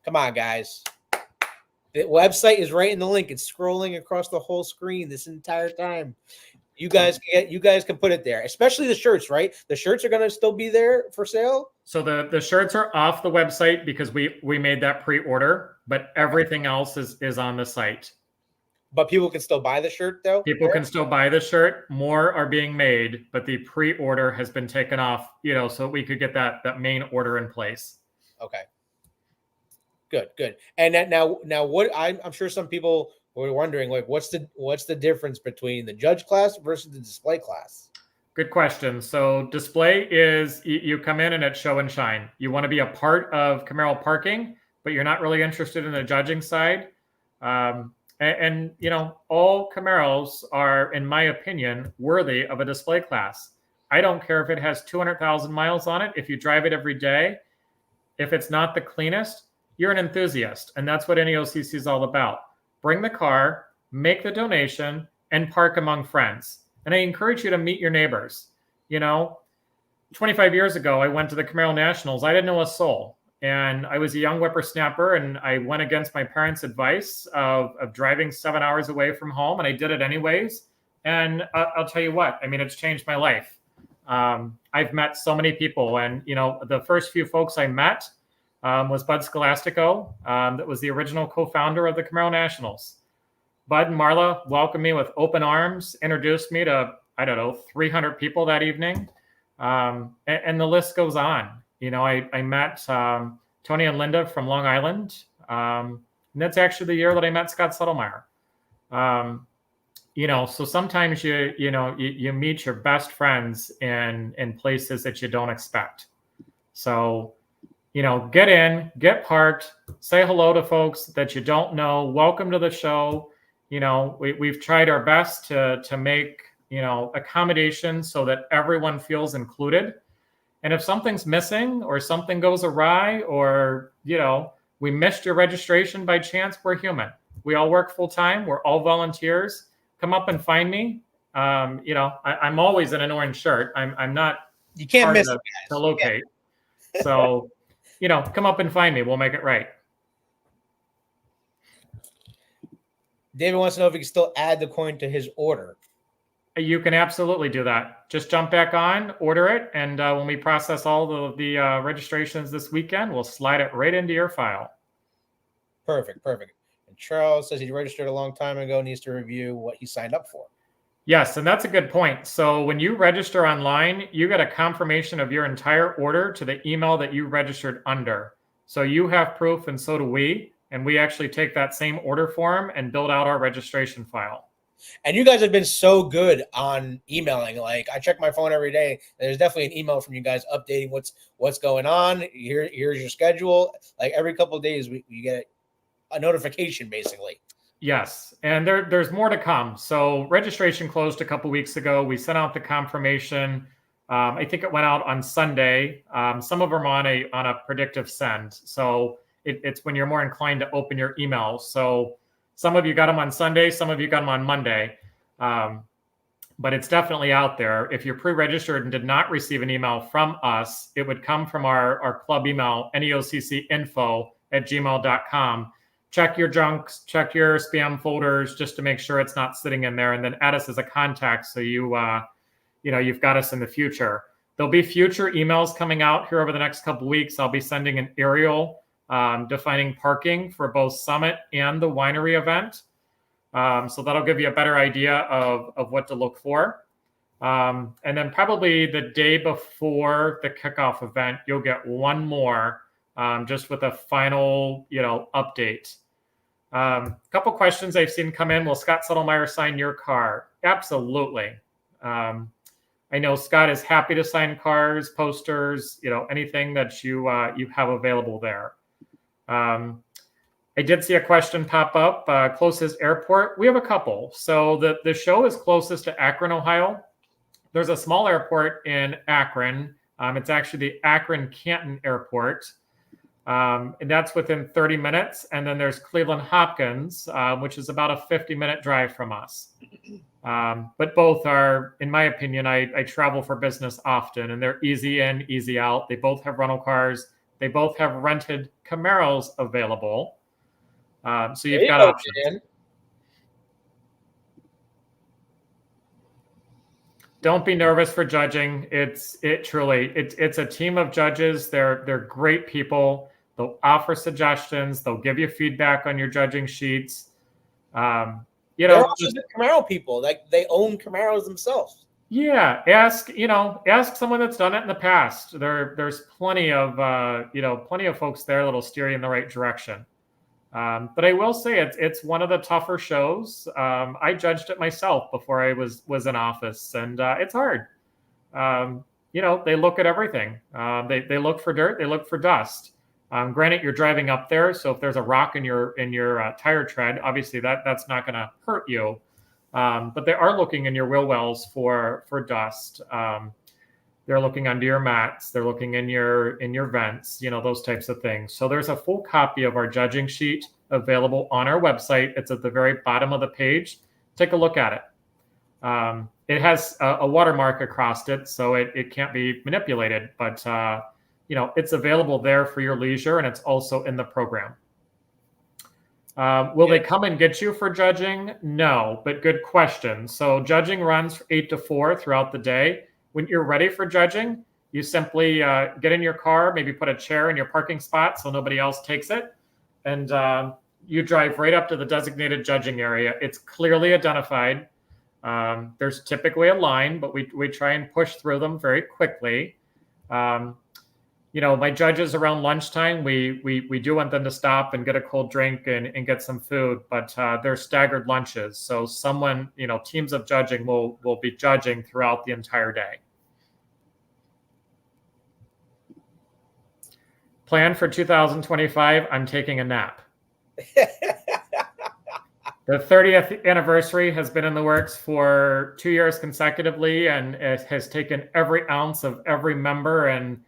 A: Come on, guys. The website is right in the link. It's scrolling across the whole screen this entire time. You guys can put it there, especially the shirts, right? The shirts are going to still be there for sale.
C: So the shirts are off the website because we made that pre-order, but everything else is on the site.
A: But people can still buy the shirt, though?
C: People can still buy the shirt. More are being made, but the pre-order has been taken off, so we could get that main order in place.
A: Okay. Good. And now what I'm sure some people were wondering, like, what's the difference between the judge class versus the display class?
C: Good question. So display is you come in and it's show and shine. You want to be a part of Camaro parking, but you're not really interested in the judging side. And all Camaros are, in my opinion, worthy of a display class. I don't care if it has 200,000 miles on it. If you drive it every day, if it's not the cleanest, you're an enthusiast. And that's what NEOCC is all about. Bring the car, make the donation, and park among friends. And I encourage you to meet your neighbors. 25 years ago, I went to the Camaro Nationals. I didn't know a soul. And I was a young whippersnapper, and I went against my parents' advice of driving 7 hours away from home, and I did it anyways. And I'll tell you what, it's changed my life. I've met so many people, and the first few folks I met was Bud Scholastico, that was the original co-founder of the Camaro Nationals. Bud and Marla welcomed me with open arms, introduced me to, 300 people that evening. And the list goes on. I met Tony and Linda from Long Island. And that's actually the year that I met Scott Settlemeyer. So sometimes you meet your best friends in places that you don't expect. So, get in, get parked, say hello to folks that you don't know. Welcome to the show. We've tried our best to make, accommodations so that everyone feels included. And if something's missing or something goes awry or, we missed your registration by chance, we're human. We all work full time. We're all volunteers. Come up and find me. I'm always in an orange shirt. I'm not.
A: You can't miss it,
C: to locate. Yeah. So, come up and find me. We'll make it right.
A: David wants to know if he can still add the coin to his order.
C: You can absolutely do that. Just jump back on, order it, and when we process all the registrations this weekend, we'll slide it right into your file.
A: Perfect. And Charles says he registered a long time ago, needs to review what he signed up for.
C: Yes, and that's a good point. So when you register online, you get a confirmation of your entire order to the email that you registered under. So you have proof, and so do we. And we actually take that same order form and build out our registration file.
A: And you guys have been so good on emailing. Like, I check my phone every day. There's definitely an email from you guys updating what's going on. Here's your schedule. Like every couple of days, we get a notification, basically.
C: Yes, and there's more to come. So registration closed a couple weeks ago. We sent out the confirmation. I think it went out on Sunday. Some of them on a predictive send. So it's when you're more inclined to open your emails. So some of you got them on Sunday, some of you got them on Monday. But it's definitely out there. If you're pre-registered and did not receive an email from us, it would come from our club email, neoccinfo@gmail.com. Check your junks, check your spam folders just to make sure it's not sitting in there, and then add us as a contact so you've got us in the future. There'll be future emails coming out here over the next couple of weeks. I'll be sending an aerial defining parking for both Summit and the winery event. So that'll give you a better idea of what to look for. And then probably the day before the kickoff event, you'll get one more just with a final, update. A couple questions I've seen come in. Will Scott Settlemeyer sign your car? Absolutely. I know Scott is happy to sign cars, posters, anything that you have available there. I did see a question pop up. Closest airport. We have a couple. So the show is closest to Akron, Ohio. There's a small airport in Akron. It's actually the Akron-Canton Airport. And that's within 30 minutes. And then there's Cleveland Hopkins, which is about a 50-minute drive from us. But both are, in my opinion, I travel for business often, and they're easy in, easy out. They both have rental cars. They both have rented Camaros available. So you've got options.
A: Dan.
C: Don't be nervous for judging. It's a team of judges. They're great people. They'll offer suggestions. They'll give you feedback on your judging sheets.
A: They're also the Camaro people. Like they own Camaros themselves.
C: Yeah, ask someone that's done it in the past. There's plenty of folks there that'll steer you in the right direction. But I will say it's one of the tougher shows. I judged it myself before I was in office, and it's hard. They look at everything. They look for dirt. They look for dust. Granted, you're driving up there, so if there's a rock in your tire tread, obviously that's not going to hurt you. But they are looking in your wheel wells for dust. They're looking under your mats. They're looking in your vents, those types of things. So there's a full copy of our judging sheet available on our website. It's at the very bottom of the page. Take a look at it. It has a watermark across it, so it can't be manipulated. But it's available there for your leisure, and it's also in the program. Will they come and get you for judging? No, but good question. So judging runs 8 to 4 throughout the day. When you're ready for judging, you simply get in your car, maybe put a chair in your parking spot so nobody else takes it, and you drive right up to the designated judging area. It's clearly identified. There's typically a line, but we try and push through them very quickly. My judges around lunchtime, we do want them to stop and get a cold drink and get some food, but they're staggered lunches. So teams of judging will be judging throughout the entire day. Plan for 2025, I'm taking a nap. The 30th anniversary has been in the works for 2 years consecutively, and it has taken every ounce of every member and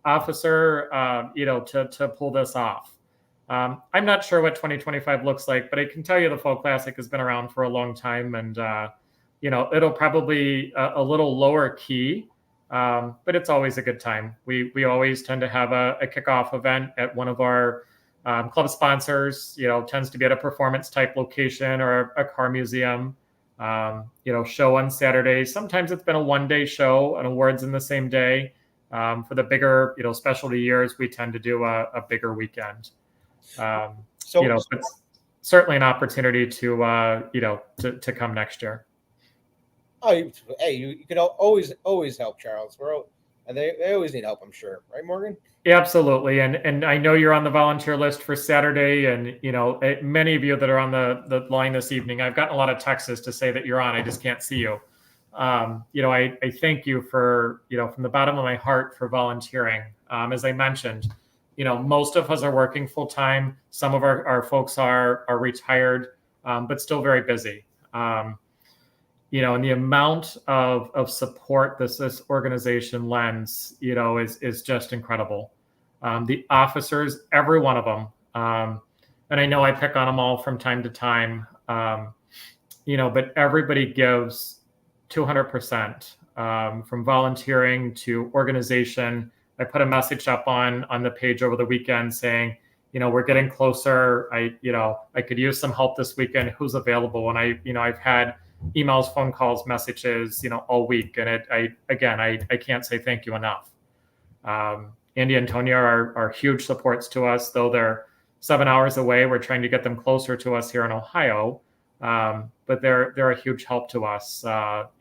C: officer, to pull this off. I'm not sure what 2025 looks like, but I can tell you the Fall Classic has been around for a long time, and it'll probably a little lower key, but it's always a good time. We always tend to have a kickoff event at one of our club sponsors. Tends to be at a performance type location or a car museum. Show on Saturday. Sometimes it's been a one-day show and awards in the same day. For the bigger, specialty years, we tend to do a bigger weekend. It's certainly an opportunity to come next year.
A: Oh, you could always help, Charles. They always need help, I'm sure, right, Morgan?
C: Yeah, absolutely. And I know you're on the volunteer list for Saturday, and many of you that are on the line this evening, I've gotten a lot of texts to say that you're on. I just can't see you. I thank you for, from the bottom of my heart for volunteering. As I mentioned, most of us are working full time. Some of our folks are retired, but still very busy. And the amount of support this organization lends, is just incredible. The officers, every one of them, and I know I pick on them all from time to time, but everybody gives 200%, from volunteering to organization. I put a message up on the page over the weekend saying, we're getting closer. I could use some help this weekend. Who's available? And I've had emails, phone calls, messages, all week. And I can't say thank you enough. Andy and Tonya are huge supports to us, though they're 7 hours away. We're trying to get them closer to us here in Ohio. But they're a huge help to us,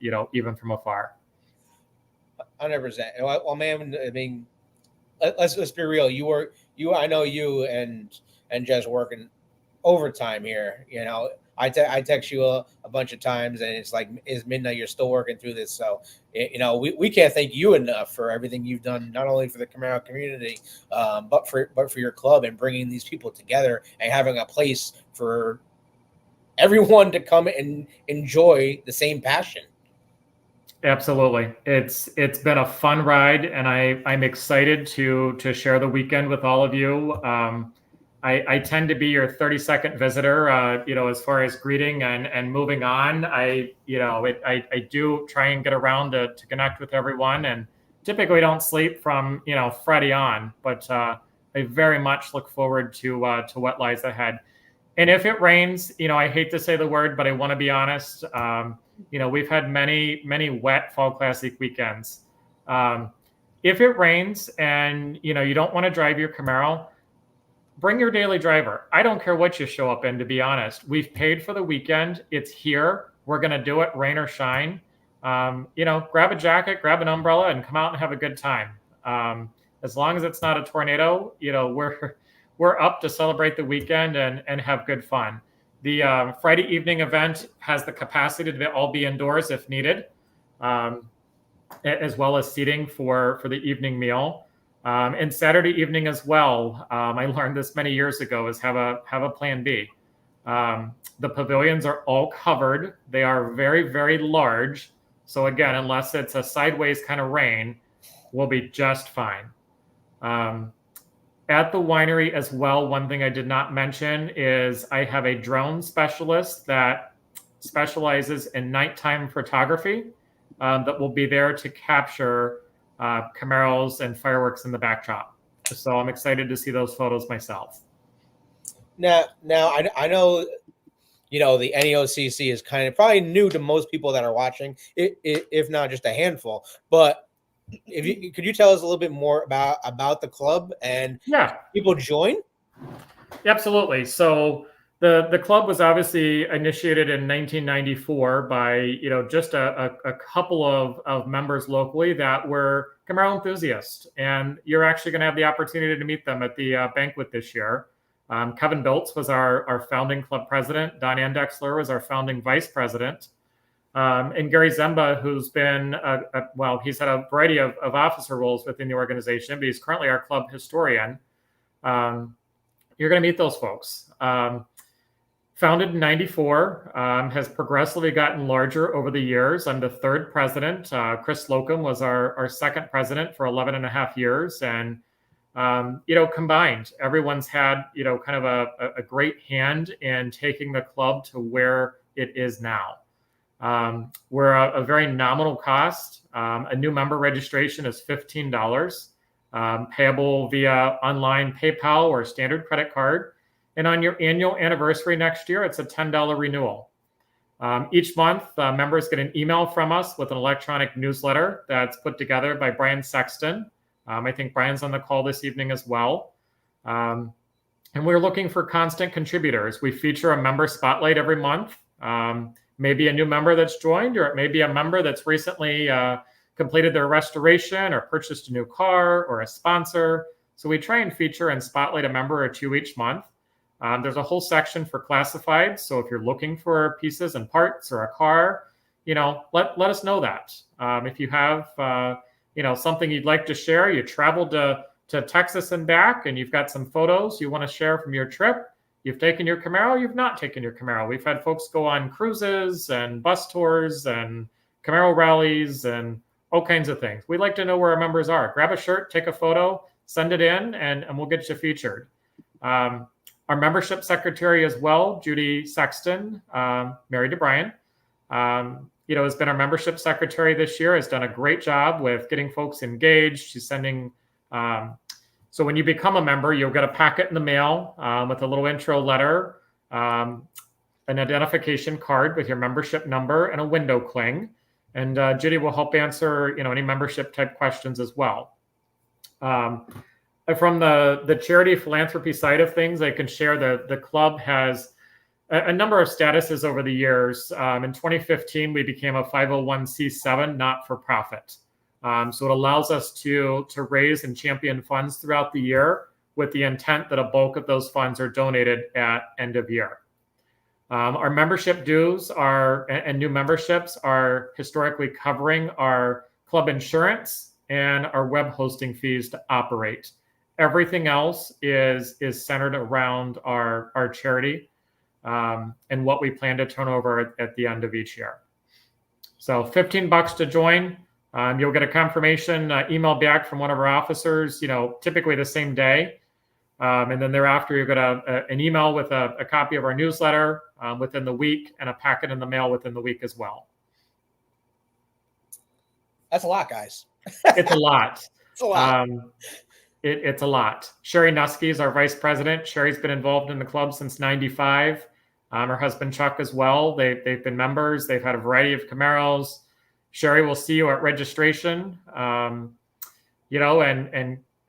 C: even from afar.
A: 100%. Well, man, I mean, let's be real. I know you and Jess working overtime here. I text you a bunch of times, and it's like it's midnight. You're still working through this, so we can't thank you enough for everything you've done, not only for the Camaro community, but for your club and bringing these people together and having a place for everyone to come and enjoy the same passion.
C: Absolutely. It's been a fun ride, and I'm excited to share the weekend with all of you. I tend to be your 30-second visitor, as far as greeting and moving on. I do try and get around to connect with everyone, and typically don't sleep from, Friday on, but I very much look forward to what lies ahead. And if it rains, I hate to say the word, but I want to be honest. We've had many wet Fall Classic weekends. If it rains and you don't want to drive your Camaro, bring your daily driver. I don't care what you show up in, to be honest. We've paid for the weekend. It's here. We're going to do it, rain or shine. Grab a jacket, grab an umbrella, and come out and have a good time. As long as it's not a tornado, we're up to celebrate the weekend and have good fun. The Friday evening event has the capacity to all be indoors if needed, as well as seating for the evening meal. And Saturday evening as well. I learned this many years ago, is have a plan B. The pavilions are all covered. They are very, very large. So again, unless it's a sideways kind of rain, we'll be just fine. At the winery as well, one thing I did not mention is I have a drone specialist that specializes in nighttime photography that will be there to capture Camaros and fireworks in the backdrop. So I'm excited to see those photos myself.
A: Now I know, the NEOCC is kind of probably new to most people that are watching, if not just a handful. But could you tell us a little bit more about the club and people join?
C: Absolutely. So the club was obviously initiated in 1994 by just a couple of members locally that were Camaro enthusiasts, and you're actually going to have the opportunity to meet them at the banquet this year. Kevin Biltz was our founding club president. Don Andexler was our founding vice president. And Gary Zemba, who's been, he's had a variety of officer roles within the organization, but he's currently our club historian. You're going to meet those folks. Founded in 94, has progressively gotten larger over the years. I'm the third president. Chris Slocum was our second president for 11 and a half years. And, combined, everyone's had, kind of a great hand in taking the club to where it is now. We're a very nominal cost. A new member registration is $15, payable via online PayPal or standard credit card. And on your annual anniversary next year, it's a $10 renewal. Each month, members get an email from us with an electronic newsletter that's put together by Brian Sexton. I think Brian's on the call this evening as well. And we're looking for constant contributors. We feature a member spotlight every month. Maybe a new member that's joined, or it may be a member that's recently completed their restoration or purchased a new car or a sponsor. So we try and feature and spotlight a member or two each month. There's a whole section for classifieds. So if you're looking for pieces and parts or a car, let us know that. If you have, something you'd like to share, you traveled to Texas and back, and you've got some photos you want to share from your trip. You've taken your Camaro, you've not taken your Camaro. We've had folks go on cruises and bus tours and Camaro rallies and all kinds of things. We'd like to know where our members are. Grab a shirt, take a photo, send it in, and we'll get you featured. Our membership secretary as well, Judy Sexton, married to Brian, has been our membership secretary this year, has done a great job with getting folks engaged. She's sending... So when you become a member, you'll get a packet in the mail with a little intro letter, an identification card with your membership number, and a window cling. And Judy will help answer, any membership type questions as well. From the charity philanthropy side of things, I can share the club has a number of statuses over the years. In 2015, we became a 501c7 not-for-profit. So it allows us to raise and champion funds throughout the year with the intent that a bulk of those funds are donated at end of year. Our membership dues and new memberships are historically covering our club insurance and our web hosting fees to operate. Everything else is centered around our charity and what we plan to turn over at the end of each year. So $15 to join. You'll get a confirmation email back from one of our officers, typically the same day. And then thereafter, you'll get an email with a copy of our newsletter within the week and a packet in the mail within the week as well.
A: That's a lot, guys.
C: It's a lot.
A: It's a lot.
C: it's a lot. Sherry Nusky is our vice president. Sherry's been involved in the club since '95. Her husband Chuck as well. They've been members. They've had a variety of Camaros. Sherry will see you at registration, and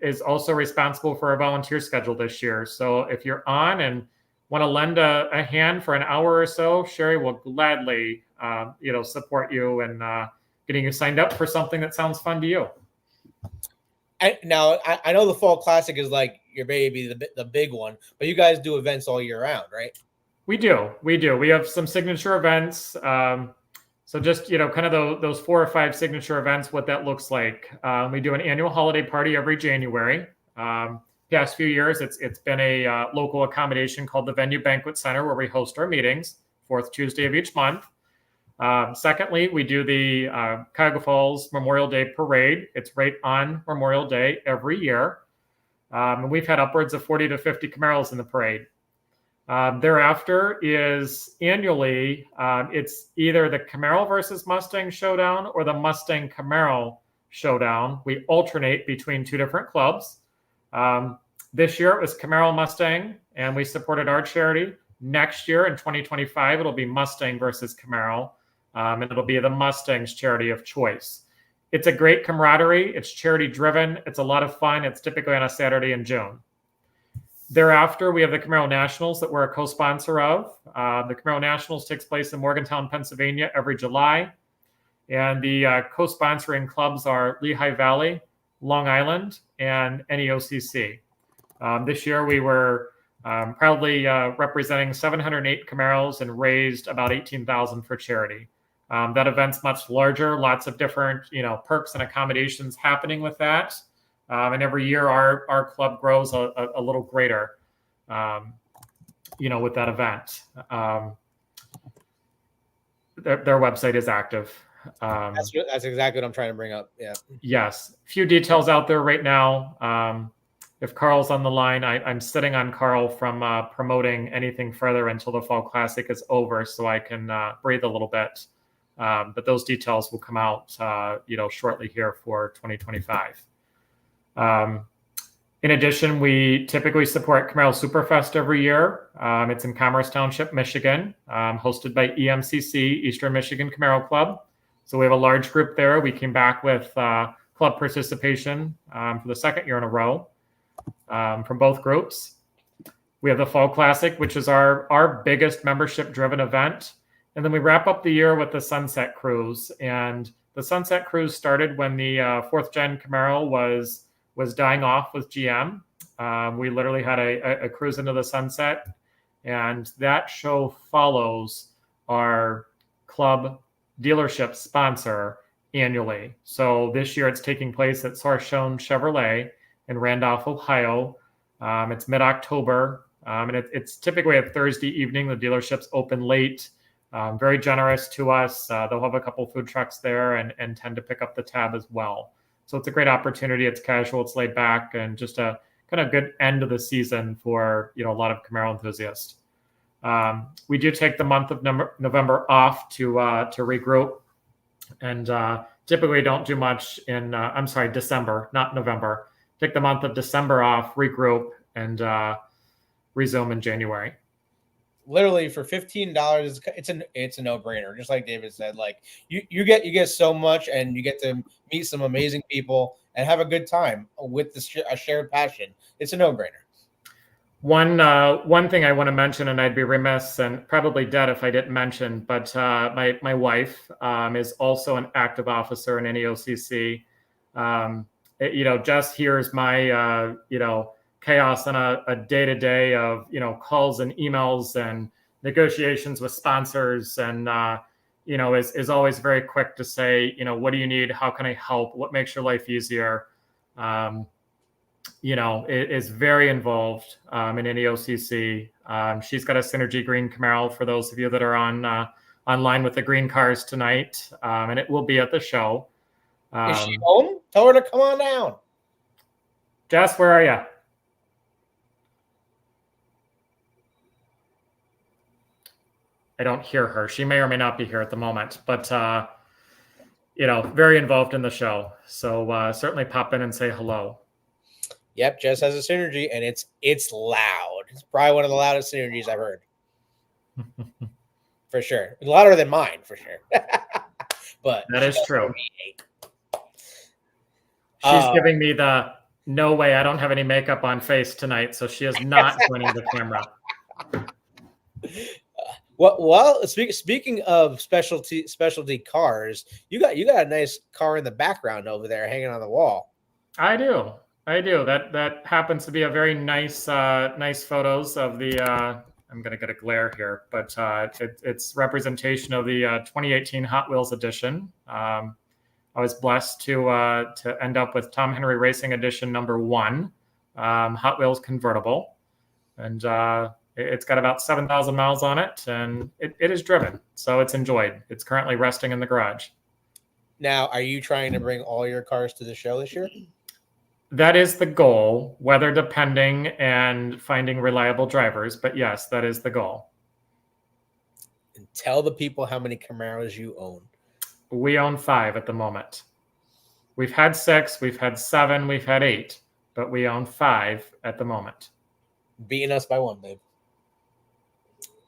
C: is also responsible for our volunteer schedule this year. So if you're on and want to lend a hand for an hour or so, Sherry will gladly, support you and getting you signed up for something that sounds fun to you.
A: I know the Fall Classic is like your baby, the big one, but you guys do events all year round, right?
C: We do. We have some signature events. So just, kind of those 4 or 5 signature events, what that looks like. We do an annual holiday party every January. Past few years, it's been a local accommodation called the Venue Banquet Center, where we host our meetings, 4th Tuesday of each month. Secondly, we do the Cuyahoga Falls Memorial Day Parade. It's right on Memorial Day every year. And we've had upwards of 40 to 50 Camaros in the parade. Thereafter is annually, it's either the Camaro versus Mustang Showdown or the Mustang Camaro Showdown. We alternate between 2 different clubs. This year it was Camaro Mustang, and we supported our charity. Next year in 2025, it'll be Mustang versus Camaro, and it'll be the Mustang's charity of choice. It's a great camaraderie. It's charity driven. It's a lot of fun. It's typically on a Saturday in June. Thereafter, we have the Camaro Nationals that we're a co-sponsor of. The Camaro Nationals takes place in Morgantown, Pennsylvania every July. And the co-sponsoring clubs are Lehigh Valley, Long Island, and NEOCC. This year, we were proudly representing 708 Camaros and raised about $18,000 for charity. That event's much larger, lots of different, perks and accommodations happening with that. And every year our club grows a little greater, with that event. Their website is active.
A: That's exactly what I'm trying to bring up. Yeah.
C: Yes. A few details out there right now. If Carl's on the line, I'm sitting on Carl from promoting anything further until the Fall Classic is over, so I can breathe a little bit. But those details will come out, shortly here for 2025. In addition, we typically support Camaro Superfest every year. It's in Commerce Township, Michigan, hosted by EMCC, Eastern Michigan Camaro Club. So we have a large group there. We came back with club participation for the 2nd year in a row from both groups. We have the Fall Classic, which is our biggest membership-driven event. And then we wrap up the year with the Sunset Cruise. And the Sunset Cruise started when the 4th Gen Camaro was dying off with GM. We literally had a cruise into the sunset, and that show follows our club dealership sponsor annually. So this year it's taking place at Sarshown Chevrolet in Randolph, Ohio. It's mid-October, and it's typically a Thursday evening. The dealership's open late, very generous to us. They'll have a couple food trucks there and tend to pick up the tab as well. So it's a great opportunity. It's casual, it's laid back, and just a kind of good end of the season for a lot of Camaro enthusiasts. We do take the month of November off to regroup, and typically don't do much in December, not November. Take the month of December off, regroup, and resume in January.
A: Literally for $15, it's a no-brainer. Just like David said, like you get so much, and you get to meet some amazing people and have a good time with a shared passion. It's a no-brainer.
C: One thing I want to mention, and I'd be remiss and probably dead if I didn't mention, but my wife is also an active officer in NEOCC. Jess hears my chaos on a day-to-day of calls and emails and negotiations with sponsors, and is always very quick to say, what do you need, how can I help, what makes your life easier. Is very involved in NEOCC. She's got a Synergy Green Camaro for those of you that are online with the green cars tonight, and it will be at the show.
A: Is she home? Tell her to come on down.
C: Jess, where are you? I don't hear her. She may or may not be here at the moment, but very involved in the show. So certainly pop in and say hello.
A: Yep, Jess has a Synergy, and it's loud. It's probably one of the loudest Synergies I've heard. For sure. Louder than mine, for sure. But
C: that is true.
A: Uh,
C: She's giving me the no way, I don't have any makeup on face tonight, so she is not joining the camera.
A: Well, speaking of specialty cars, you got a nice car in the background over there hanging on the wall.
C: I do. That happens to be a very nice nice photos of the I'm gonna get a glare here, but it's representation of the 2018 Hot Wheels edition. I was blessed to end up with Tom Henry Racing Edition #1 Hot Wheels convertible, and it's got about 7,000 miles on it, and it is driven, so it's enjoyed. It's currently resting in the garage.
A: Now, are you trying to bring all your cars to the show this year?
C: That is the goal, weather depending and finding reliable drivers. But yes, that is the goal.
A: And tell the people how many Camaros you own.
C: We own 5 at the moment. We've had 6, we've had 7, we've had 8, but we own 5 at the moment.
A: Beating us by 1, babe.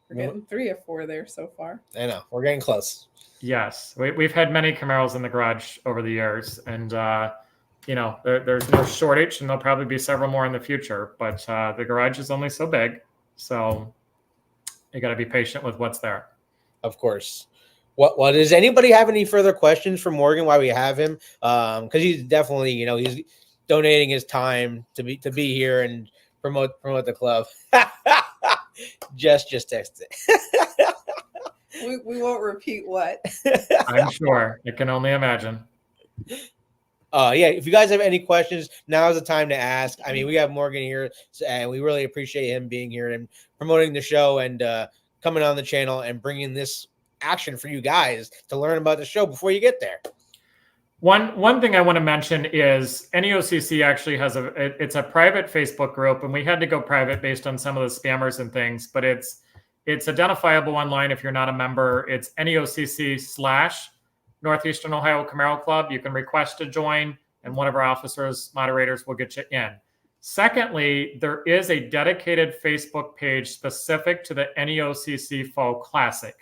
B: We're getting 3 or 4 there so far.
A: I know. We're getting close.
C: Yes. We've had many Camaros in the garage over the years, and there's no shortage, and there'll probably be several more in the future, but the garage is only so big, so you got to be patient with what's there.
A: Of course. What does anybody have any further questions for Morgan while we have him? Because he's definitely, he's donating his time to be here and promote the club. Just text it.
B: We won't repeat what.
C: I'm sure. I can only imagine.
A: Yeah, if you guys have any questions, now is the time to ask. I mean, we have Morgan here, and we really appreciate him being here and promoting the show and coming on the channel and bringing this action for you guys to learn about the show before you get there.
C: One thing I want to mention is NEOCC actually has it's a private Facebook group, and we had to go private based on some of the spammers and things, but it's identifiable online if you're not a member. It's NEOCC/ Northeastern Ohio Camaro Club. You can request to join, and one of our officers, moderators, will get you in. Secondly, there is a dedicated Facebook page specific to the NEOCC Fall Classic.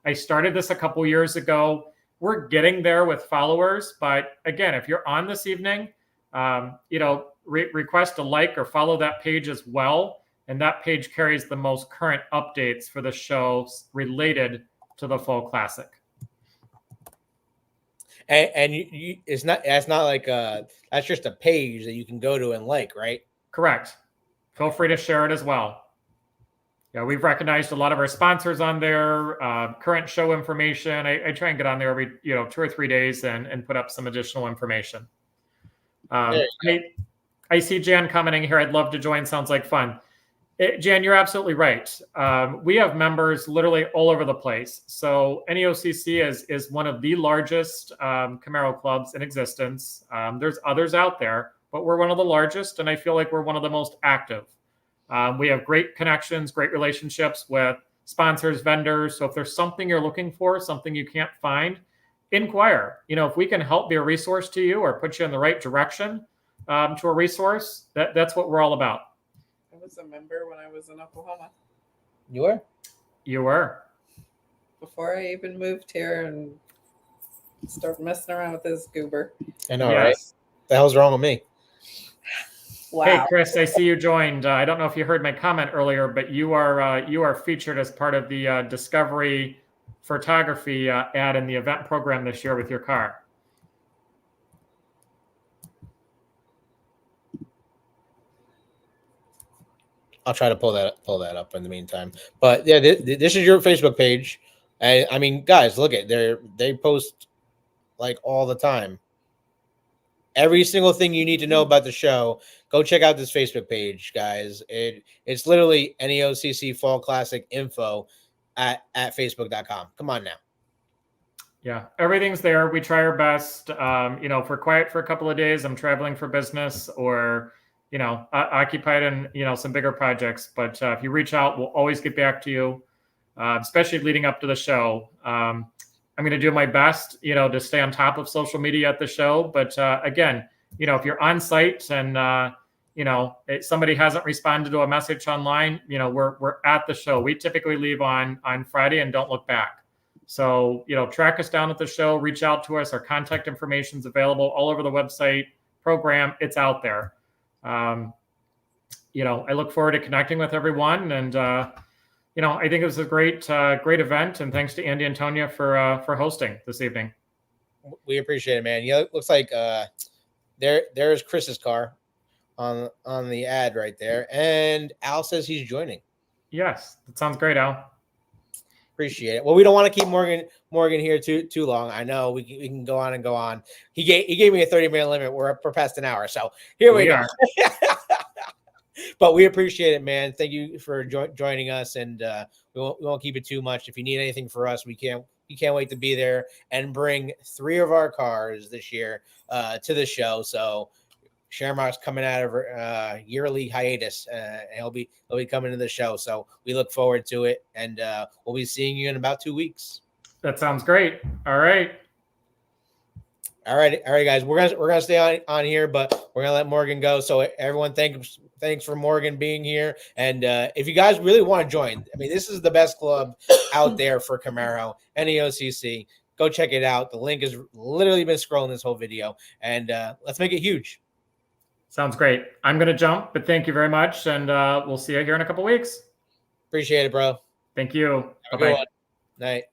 C: I started this a couple years ago. We're getting there with followers, but again, if you're on this evening, request a like or follow that page as well, and that page carries the most current updates for the shows related to the Fall Classic.
A: And it's not like that's just a page that you can go to and like, right?
C: Correct. Feel free to share it as well. Yeah, we've recognized a lot of our sponsors on there, current show information. I try and get on there every 2 or 3 days and put up some additional information. I see Jan commenting here. I'd love to join. Sounds like fun. Jan, you're absolutely right. We have members literally all over the place. So NEOCC is one of the largest Camaro clubs in existence. There's others out there, but we're one of the largest, and I feel like we're one of the most active. We have great connections, great relationships with sponsors, vendors. So if there's something you're looking for, something you can't find, inquire. If we can help be a resource to you or put you in the right direction to a resource, that's what we're all about.
B: I was a member when I was in Oklahoma.
A: You were?
C: You were.
B: Before I even moved here and started messing around with this goober.
A: I know, right? The hell's wrong with me?
B: Wow.
C: Hey, Chris, I see you joined. I don't know if you heard my comment earlier, but you are featured as part of the Discovery Photography ad in the event program this year with your car.
A: I'll try to pull that up in the meantime. But yeah, this is your Facebook page, and I mean, guys, look at they post like all the time. Every single thing you need to know about the show, go check out this Facebook page, guys. It's literally NEOCC Fall Classic info at facebook.com. Come on now.
C: Yeah, everything's there. We try our best. If we're quiet for a couple of days, I'm traveling for business or, occupied in, some bigger projects. But if you reach out, we'll always get back to you, especially leading up to the show. I'm going to do my best, to stay on top of social media at the show. But again, if you're on site and, somebody hasn't responded to a message online, we're at the show. We typically leave on Friday and don't look back. So, track us down at the show, reach out to us. Our contact information is available all over the website program. It's out there. I look forward to connecting with everyone. And, I think it was a great event. And thanks to Andy and Tonya for hosting this evening.
A: We appreciate it, man. It looks like there's Chris's car on the ad right there. And Al says he's joining.
C: Yes, that sounds great, Al.
A: Appreciate it. Well, we don't want to keep Morgan here too long. I know we can go on and go on. He gave me a 30-minute limit. We're past an hour, so here we go. But we appreciate it, man. Thank you for joining us, and we won't keep it too much. If you need anything for us, we can't wait to be there and bring 3 of our cars this year to the show. So Shamrock's coming out of her yearly hiatus, and he'll be coming to the show. So we look forward to it, and we'll be seeing you in about 2 weeks.
C: That sounds great. All right,
A: guys. We're gonna stay on here, but we're gonna let Morgan go. So everyone, thanks for Morgan being here. And if you guys really want to join, this is the best club out there for Camaro, NEOCC. Go check it out. The link has literally been scrolling this whole video, and let's make it huge.
C: Sounds great. I'm going to jump, but thank you very much. And we'll see you here in a couple weeks.
A: Appreciate it, bro.
C: Thank you.
A: Bye-bye. Night.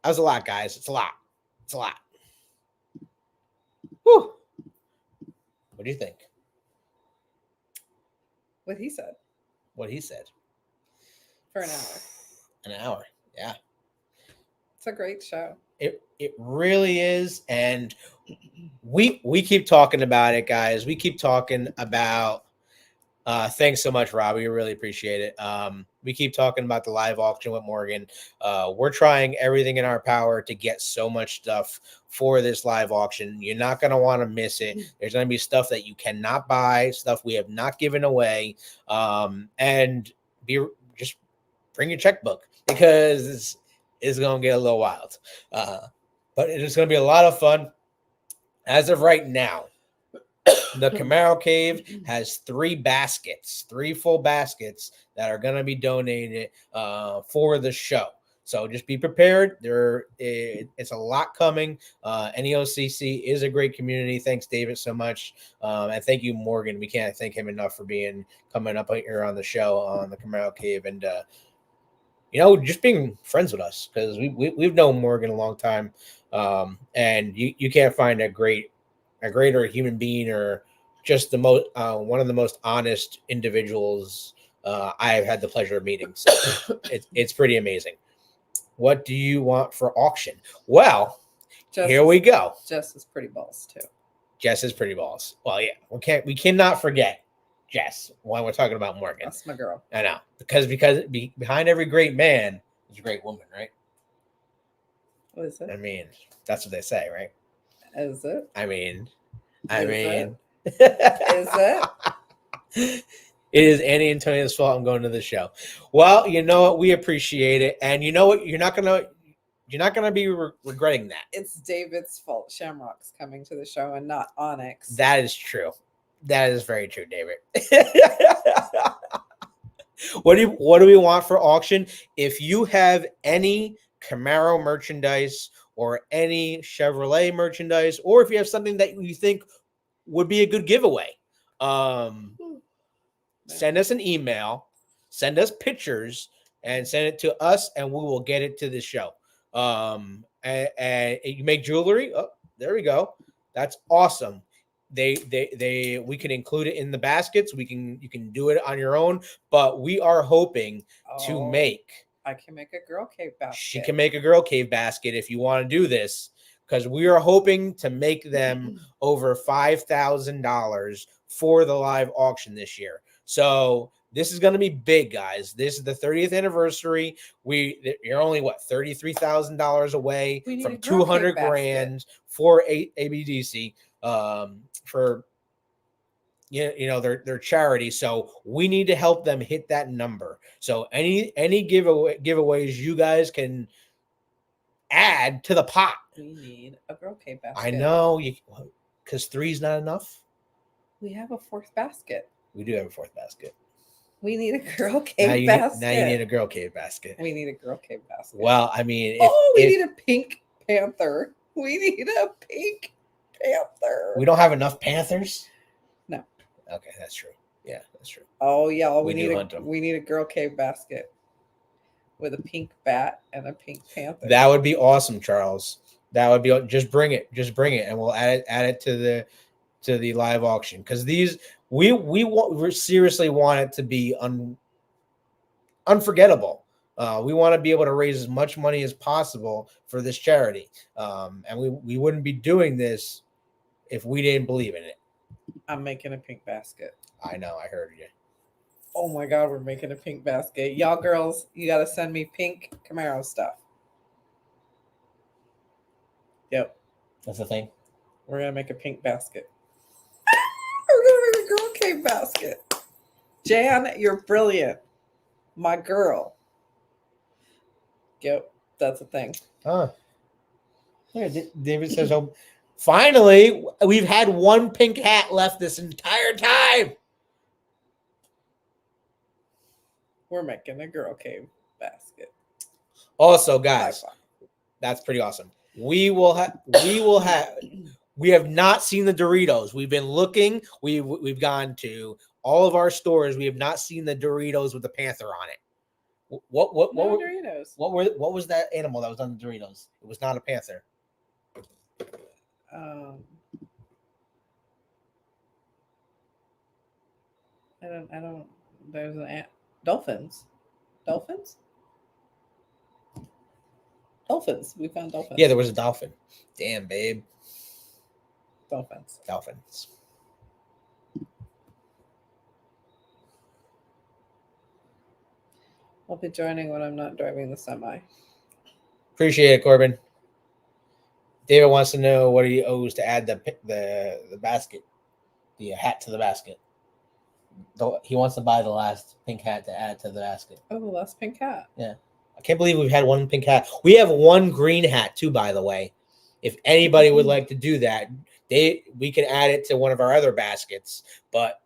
A: That was a lot, guys. It's a lot. Whew. What do you think?
B: What he said. For an hour.
A: An hour. Yeah.
B: It's a great show.
A: It really is, and we keep talking about it, guys. We keep talking about thanks so much, Rob. We really appreciate it. We keep talking about the live auction with Morgan. We're trying everything in our power to get so much stuff for this live auction. You're not going to want to miss it. There's going to be stuff that you cannot buy, stuff we have not given away, and just bring your checkbook, because it's going to get a little wild. But it's going to be a lot of fun. As of right now, the Camaro Cave has 3 full baskets that are going to be donated for the show. So just be prepared. It's a lot coming. NEOCC is a great community. Thanks, David, so much. And thank you, Morgan. We can't thank him enough for coming up here on the show on the Camaro Cave, and just being friends with us, because we've known Morgan a long time, and you can't find a greater human being, or just the most one of the most honest individuals I've had the pleasure of meeting. So it's pretty amazing. What do you want for auction? Well, here we go.
B: Jess is pretty balls too.
A: Jess is pretty balls. Well, yeah, we cannot forget Jess when we're talking about Morgan.
B: That's my girl.
A: I know, because behind every great man is a great woman, right?
B: What is it?
A: That's what they say, right?
B: Is it?
A: Is
B: it?
A: It is Annie and Tonia's fault I'm going to the show. Well, you know what? We appreciate it. And you know what? You're not gonna be regretting that.
B: It's David's fault. Shamrock's coming to the show and not Onyx.
A: That is true. That is very true, David. What do we want for auction? If you have any Camaro merchandise or any Chevrolet merchandise, or if you have something that you think would be a good giveaway, send us an email, send us pictures, and send it to us, and we will get it to the show. And you make jewelry. Oh, there we go. That's awesome. We can include it in the baskets. You can do it on your own, but we are hoping to make.
B: I can make a girl cave basket.
A: She can make a girl cave basket if you want to do this, because we are hoping to make them over $5,000 for the live auction this year. So this is going to be big, guys. This is the 30th anniversary. You're only $33,000 away from 200 grand for ABDC. For their charity. So we need to help them hit that number. So any giveaways you guys can add to the pot
B: We need a girl cave basket.
A: I know you, because 3's not enough.
B: We have a 4th basket.
A: We do have a 4th basket.
B: We need a girl cave
A: Now you
B: basket.
A: need a girl cave basket.
B: We need a girl cave basket.
A: Well, I mean,
B: we need a pink Panther. We need a pink Panther.
A: we don't have enough Panthers.
B: No.
A: Okay, that's true. Yeah, that's true.
B: Oh yeah,
A: We do hunt 'em.
B: we need a girl cave basket with a pink bat and a pink Panther.
A: That would be awesome, Charles. That would be, just bring it, and we'll add it to the live auction, because these we seriously want it to be unforgettable. We want to be able to raise as much money as possible for this charity, and we wouldn't be doing this if we didn't believe in it.
B: I'm making a pink basket.
A: I know, I heard you.
B: Oh my god, we're making a pink basket. Y'all girls, you got to send me pink Camaro stuff. Yep.
A: That's the thing.
B: We're going to make a pink basket. We're going to make a girl cave basket. Jan, you're brilliant. My girl. Yep, that's a thing.
A: Huh. Yeah, David says, "Oh, finally, we've had one pink hat left this entire time."
B: We're making a girl cave basket.
A: Also, guys, that's pretty awesome. We have not seen the Doritos. We've been looking. We've gone to all of our stores. We have not seen the Doritos with the Panther on it. What
B: Doritos.
A: what was that animal that was on the Doritos? It was not a panther.
B: I don't. There's dolphins. Dolphins. We found dolphins.
A: Yeah, there was a dolphin. Damn, babe.
B: Dolphins. I'll be joining when I'm not driving the semi.
A: Appreciate it, Corbin. David wants to know what he owes to add the basket, the hat to the basket. He wants to buy the last pink hat to add to the basket.
B: Oh, the last pink hat.
A: Yeah. I can't believe we've had one pink hat. We have one green hat too, by the way. If anybody would like to do that, we can add it to one of our other baskets. But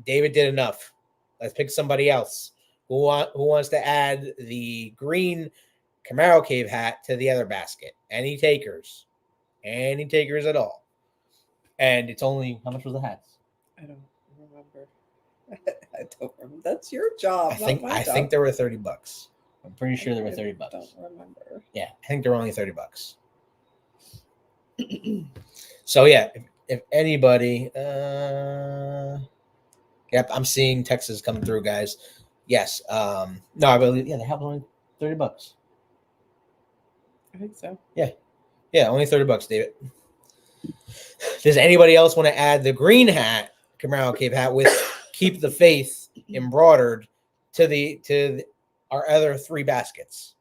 A: David did enough. Let's pick somebody else who wants to add the green Camaro Cave hat to the other basket. Any takers at all. And it's only, how much was the hats?
B: I don't remember. I don't remember. That's your job.
A: I think there were $30. I'm pretty sure there were $30.
B: I don't remember.
A: Yeah, I think there were only $30. So yeah, if anybody, yep, I'm seeing Texas coming through, guys. Yes, no, I believe the hat was only $30.
B: I think so.
A: Yeah, only $30, David. Does anybody else want to add the green hat, Camaro Cave hat with "Keep the Faith" embroidered to our other 3 baskets?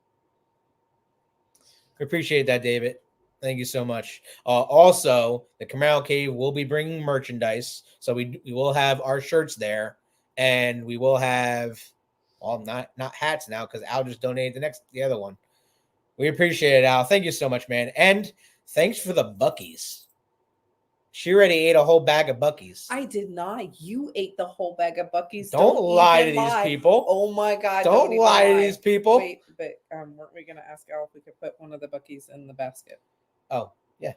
A: We appreciate that, David. Thank you so much. Also, the Camaro Cave will be bringing merchandise, so we will have our shirts there, and we will have, well, not hats now because Al just donated the other one. We appreciate it, Al. Thank you so much, man, and thanks for the Buc-ee's. She already ate a whole bag of Buc-ee's.
B: I did not. You ate the whole bag of Buc-ee's.
A: Don't lie to these people.
B: Oh my God.
A: Don't lie to these people.
B: Wait, but weren't we going to ask Al if we could put one of the Buc-ee's in the basket?
A: Oh, yeah.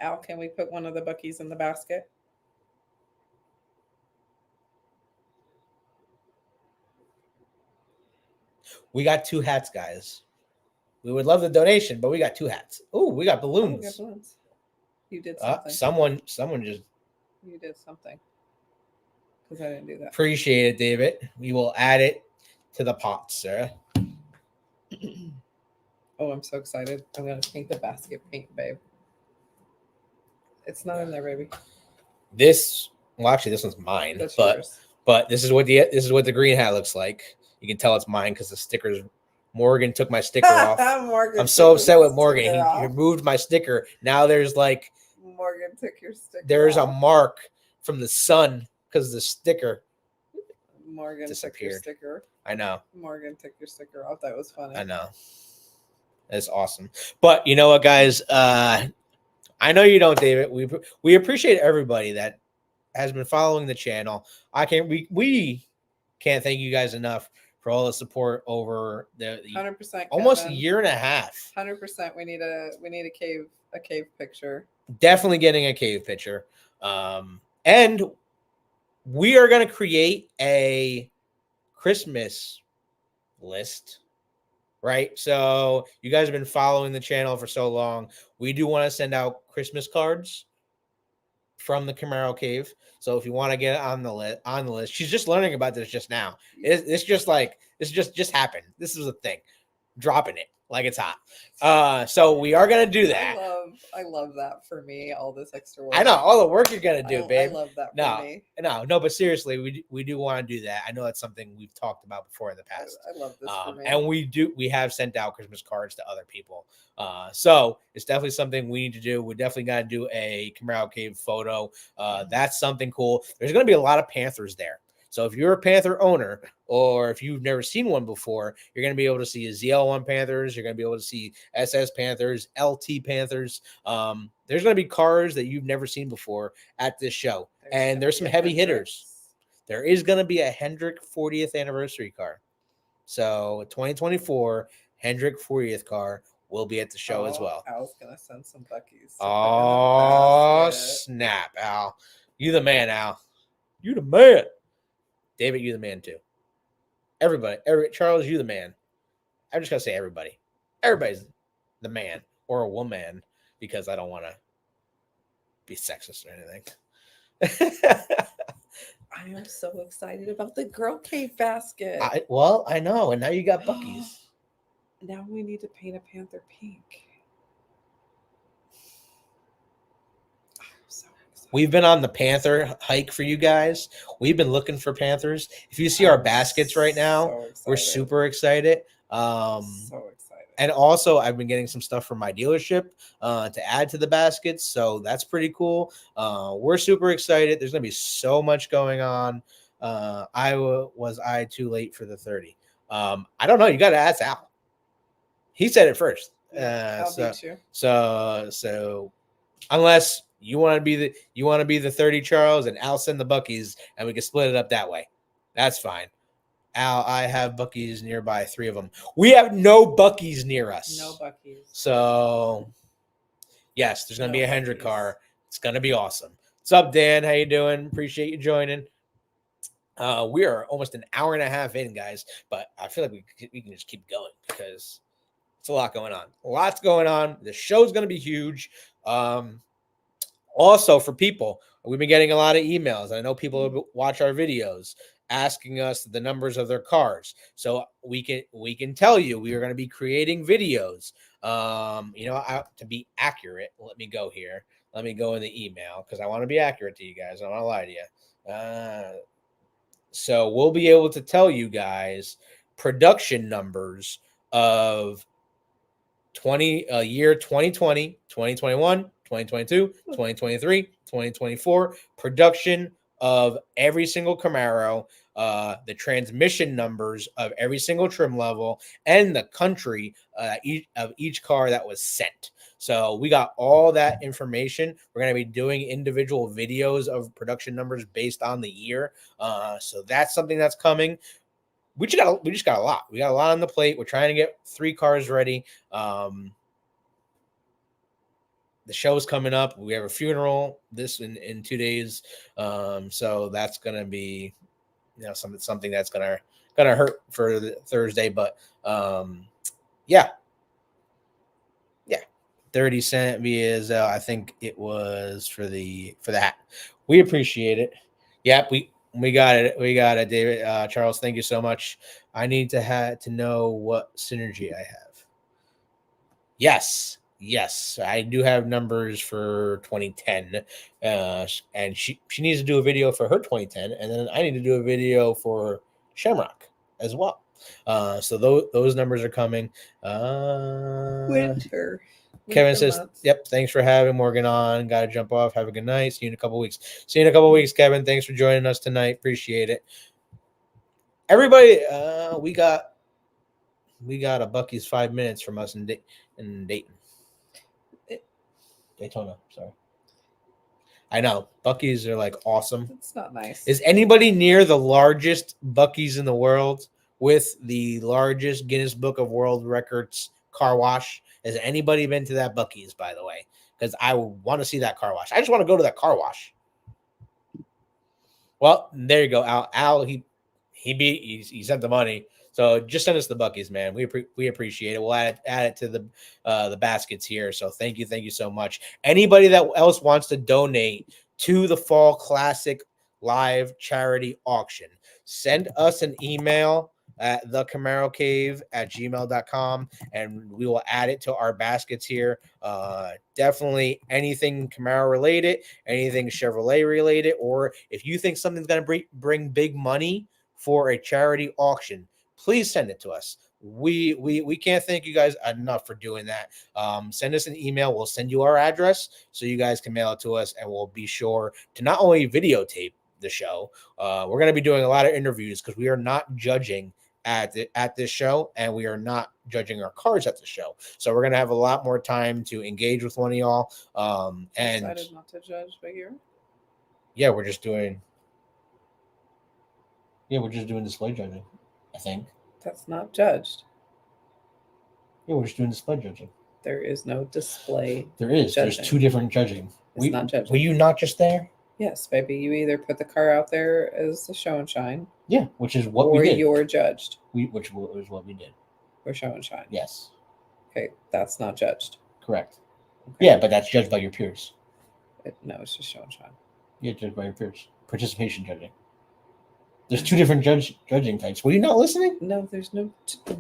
B: Al, can we put one of the Buc-ee's in the basket?
A: We got 2 hats, guys. We would love the donation, but we got 2 hats. Oh, we got balloons.
B: We got balloons. You did something.
A: Someone just.
B: You did something. Because I didn't do that.
A: Appreciate it, David. We will add it to the pot, sir.
B: Oh, I'm so excited. I'm going to paint the basket pink, babe. It's not in there, baby.
A: This one's mine.
B: That's
A: but
B: yours.
A: But this is what the green hat looks like. You can tell it's mine because the stickers. Morgan took my sticker off. I'm so upset with Morgan. He removed my sticker. Now there's like
B: Morgan took your sticker.
A: There's
B: off.
A: a mark from the sun because the sticker
B: Morgan
A: disappeared.
B: took your sticker.
A: I know.
B: Morgan took your sticker off. That was funny.
A: I know. That's awesome. But you know what, guys? I know you don't, David. We appreciate everybody that has been following the channel. We can't thank you guys enough for all the support over the
B: 100%.
A: almost a
B: Kevin.
A: year and a half.
B: 100%. We need a cave picture.
A: Definitely getting a cave picture. And we are going to create a Christmas list, right? So you guys have been following the channel for so long. We do want to send out Christmas cards from the Camaro Cave. So if you want to get on the list, she's just learning about this just now. It's just like this just happened. This is a thing. Dropping it like it's hot. So we are gonna do that.
B: I love that for me. All this extra work.
A: I know all the work you're gonna do, babe.
B: I love that for me.
A: No, but seriously, we do want to do that. I know that's something we've talked about before in the past.
B: I love this for me.
A: And we have sent out Christmas cards to other people. So it's definitely something we need to do. We definitely got to do a Camaro Cave photo. That's something cool. There's going to be a lot of Panthers there. So if you're a Panther owner, or if you've never seen one before, you're going to be able to see ZL1 Panthers. You're going to be able to see SS Panthers, LT Panthers. There's going to be cars that you've never seen before at this show. And there's some heavy hitters. There is going to be a Hendrick 40th anniversary car. So 2024 Hendrick 40th car will be at the show as well.
B: Al's going to send some Buckies.
A: Oh, snap, Al. You the man, Al. You the man. David, you the man too. Everybody, Charles, you the man. I'm just gonna say everybody. Everybody's the man or a woman because I don't want to be sexist or anything.
B: I am so excited about the girl cave basket.
A: I know, and now you got Bucky's.
B: Now we need to paint a Panther pink.
A: We've been on the Panther hike for you guys. We've been looking for Panthers. If you see our baskets right now, we're super excited. So excited. And also, I've been getting some stuff from my dealership to add to the baskets. So that's pretty cool. We're super excited. There's going to be so much going on. Was I too late for the 30? I don't know. You got to ask Al. He said it first. So unless you want to be the 30, Charles, and Al send the Buckies, and we can split it up that way. That's fine. Al, I have Buckies nearby, 3 of them. We have no Buckies near us.
B: No Buckies.
A: So, yes, there's going to be a Hendrick car. It's going to be awesome. What's up, Dan? How you doing? Appreciate you joining. We are almost an hour and a half in, guys, but I feel like we can just keep going because it's a lot going on. Lots going on. The show's going to be huge. Also, for people, we've been getting a lot of emails. I know people watch our videos asking us the numbers of their cars. So we can tell you we are going to be creating videos. To be accurate, let me go here. Let me go in the email because I want to be accurate to you guys. I don't want to lie to you. So we'll be able to tell you guys production numbers of year 2020, 2021, 2022, 2023, 2024, production of every single Camaro, the transmission numbers of every single trim level, and the country of each car that was sent. So we got all that information. We're going to be doing individual videos of production numbers based on the year. So that's something that's coming. We just got a lot. We got a lot on the plate. We're trying to get 3 cars ready. The show's coming up. We have a funeral in 2 days. So that's gonna be something that's gonna hurt for the Thursday. But yeah. 30 cent via Zelle. I think it was for the hat. We appreciate it. Yep, we got it. We got it, David. Charles, thank you so much. I need to know what synergy I have. Yes, I do have numbers for 2010. And she needs to do a video for her 2010, and then I need to do a video for Shamrock as well. So those numbers are coming.
B: Winter.
A: Kevin says, yep, thanks for having Morgan on. Got to jump off. Have a good night. See you in a couple weeks. Kevin. Thanks for joining us tonight. Appreciate it. Everybody, we got we got a Bucky's 5 minutes from us in Dayton. Daytona, sorry. I know. Bucky's are like awesome.
B: It's not nice.
A: Is anybody near the largest Bucky's in the world with the largest Guinness Book of World Records car wash? Has anybody been to that Bucky's, by the way? Because I want to see that car wash. I just want to go to that car wash. Well, there you go, Al. Al, he sent the money. So just send us the Bucky's, man. We appreciate it. We'll add it to the baskets here. So thank you so much. Anybody that else wants to donate to the Fall Classic live charity auction, send us an email at thecamaroCave@gmail.com, and we will add it to our baskets here. Definitely anything Camaro related, anything Chevrolet related, or if you think something's going to bring big money for a charity auction, please send it to us. We can't thank you guys enough for doing that. Send us an email. We'll send you our address so you guys can mail it to us, and we'll be sure to not only videotape the show. We're going to be doing a lot of interviews because we are not judging at this show, and we are not judging our cars at the show. So we're going to have a lot more time to engage with one of y'all. And
B: decided not to judge by here.
A: Yeah, we're just doing display judging, I think.
B: That's not judged.
A: Yeah, we're just doing display judging.
B: There is no display.
A: There is.
B: Judging.
A: There's two different judging.
B: It's not judging.
A: Were you not just there?
B: Yes, baby. You either put the car out there as a show and shine.
A: Yeah, which is what
B: or
A: we did.
B: You're judged.
A: Which was what we did.
B: Or show and shine.
A: Yes.
B: Okay, that's not judged.
A: Correct.
B: Okay.
A: Yeah, but that's judged by your peers.
B: No, it's just show and shine.
A: Yeah, judged by your peers. Participation judging. There's two different judging types. Were you not listening?
B: No, there's no.
A: Were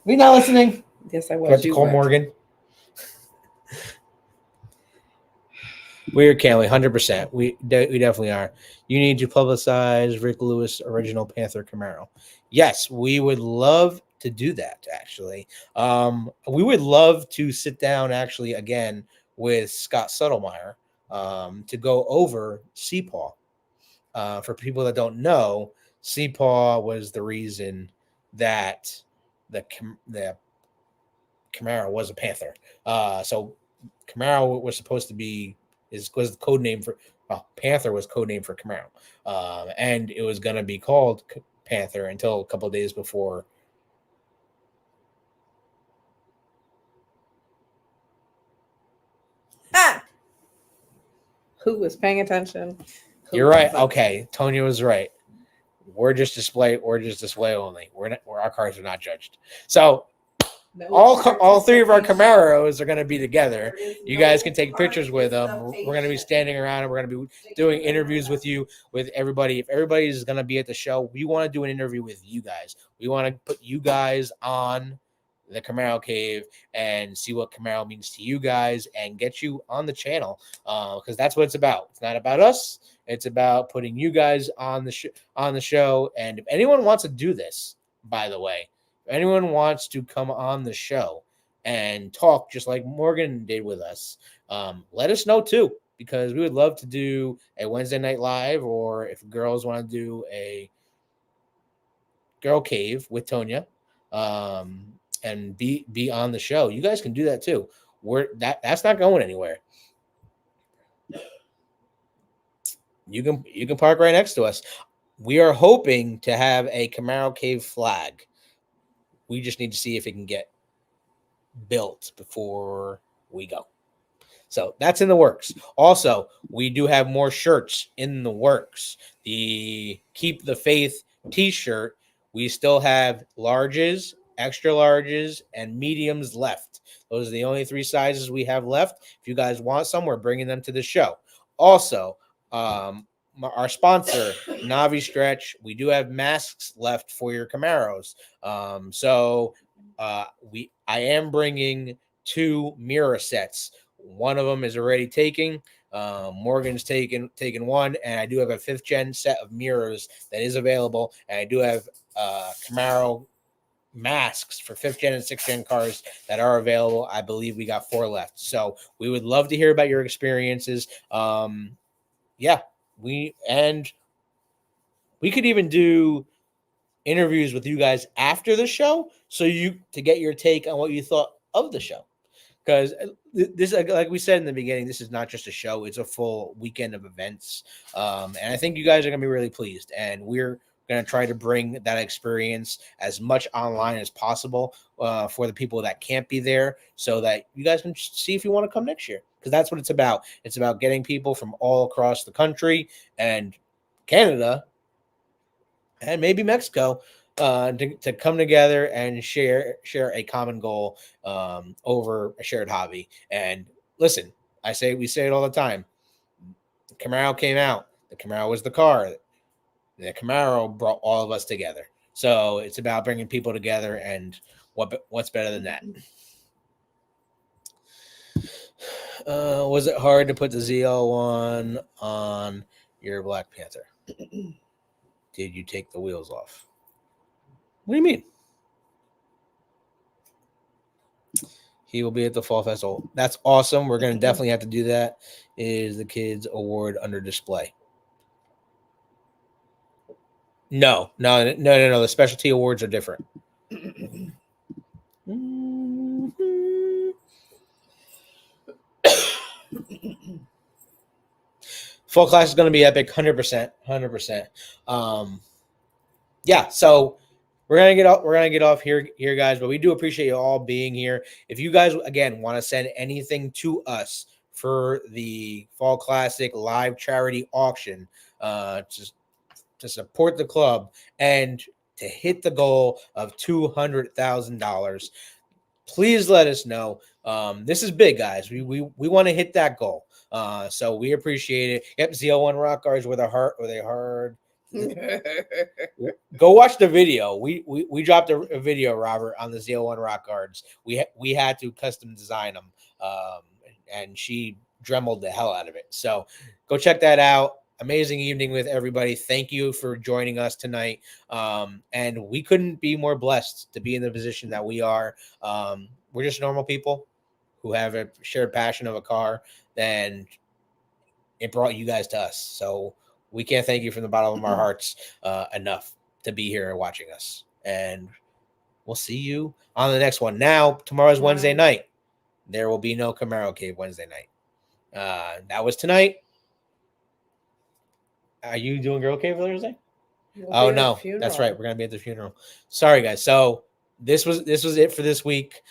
A: you not listening?
B: Yes, I
A: I
B: was.
A: have to call Morgan. We're Camry, 100%. We definitely are. You need to publicize Rick Lewis original Panther Camaro. Yes, we would love to do that, actually. We would love to sit down, actually, again, with Scott Suttlemeyer to go over CPAW. For people that don't know, CPAW was the reason that the Camaro was a Panther. So Camaro was supposed to be was the code name for Panther was code name for Camaro, and it was gonna be called Panther until a couple of days before.
B: Who was paying attention?
A: You're right. Okay, Tonya was right. We're just display only. Our cars are not judged. So
B: No
A: all three of our Camaros are going to be together. You guys can take pictures with them. We're going to be standing around and we're going to be doing interviews with everybody. If everybody is going to be at the show, we want to do an interview with you guys. We want to put you guys on the Camaro Cave and see what Camaro means to you guys and get you on the channel, because that's what it's about. It's not about us. It's about putting you guys on the show. And if anyone wants to do this, by the way, if anyone wants to come on the show and talk just like Morgan did with us, let us know too, because we would love to do a Wednesday night live, or if girls want to do a girl cave with Tonya, and be on the show. You guys can do that too. That's not going anywhere. You can park right next to us. We are hoping to have a Camaro Cave flag. We just need to see if it can get built before we go. So that's in the works. Also, we do have more shirts in the works. The Keep the Faith t-shirt, we still have larges, extra larges, and mediums left. Those are the only 3 sizes we have left. If you guys want some, we're bringing them to the show. Also, our sponsor, Navi Stretch, we do have masks left for your Camaros. I am bringing 2 mirror sets. One of them is already taken. Morgan's taken one, and I do have a 5th gen set of mirrors that is available, and I do have Camaro masks for 5th gen and 6th gen cars that are available. I believe we got 4 left. So we would love to hear about your experiences. We could even do interviews with you guys after the show, so you to get your take on what you thought of the show. Because this, like we said in the beginning, this is not just a show; it's a full weekend of events, and I think you guys are going to be really pleased. And we're going to try to bring that experience as much online as possible for the people that can't be there, so that you guys can see if you want to come next year. Because that's what it's about. It's about getting people from all across the country and Canada and maybe Mexico to come together and share a common goal over a shared hobby. And listen, we say it all the time. The Camaro came out. The Camaro was the car. The Camaro brought all of us together. So it's about bringing people together, and what's better than that? Was it hard to put the ZL1 on your Black Panther? Did you take the wheels off? What do you mean? He will be at the Fall Festival. That's awesome. We're going to definitely have to do that. Is the kids' award under display? No. The specialty awards are different. Fall class is going to be epic, 100%. Yeah, so we're gonna get off here, guys. But we do appreciate you all being here. If you guys again want to send anything to us for the Fall Classic live charity auction, just to support the club and to hit the goal of $200,000, please let us know. This is big, guys. We want to hit that goal. So we appreciate it. Yep, ZL1 rock guards with a heart, with a hard. Go watch the video. We dropped a video, Robert, on the ZL1 rock guards. We had to custom design them, and she dremeled the hell out of it. So go check that out. Amazing evening with everybody. Thank you for joining us tonight. And we couldn't be more blessed to be in the position that we are. We're just normal people who have a shared passion of a car, and it brought you guys to us. So we can't thank you from the bottom of our hearts enough to be here watching us. And we'll see you on the next one. Now, tomorrow's Wednesday night. There will be no Camaro Cave Wednesday night. That was tonight. Are you doing Girl Cave Thursday? Oh no, that's right. We're gonna be at the funeral. Sorry, guys. So this was it for this week.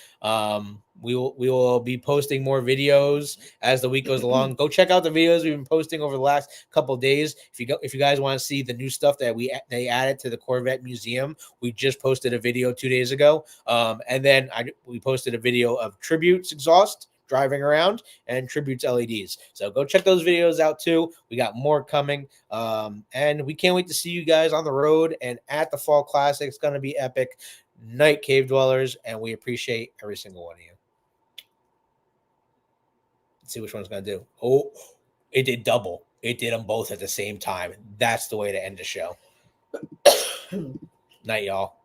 A: We will be posting more videos as the week goes along. Go check out the videos we've been posting over the last couple of days. If you guys want to see the new stuff that they added to the Corvette Museum, we just posted a video 2 days ago. And then we posted a video of Tributes exhaust driving around and Tributes LEDs. So go check those videos out too. We got more coming. And we can't wait to see you guys on the road and at the Fall Classic. It's going to be epic. Night Cave Dwellers, and we appreciate every single one of you. Let's see which one's going to do. Oh, it did double. It did them both at the same time. That's the way to end the show. Night, y'all.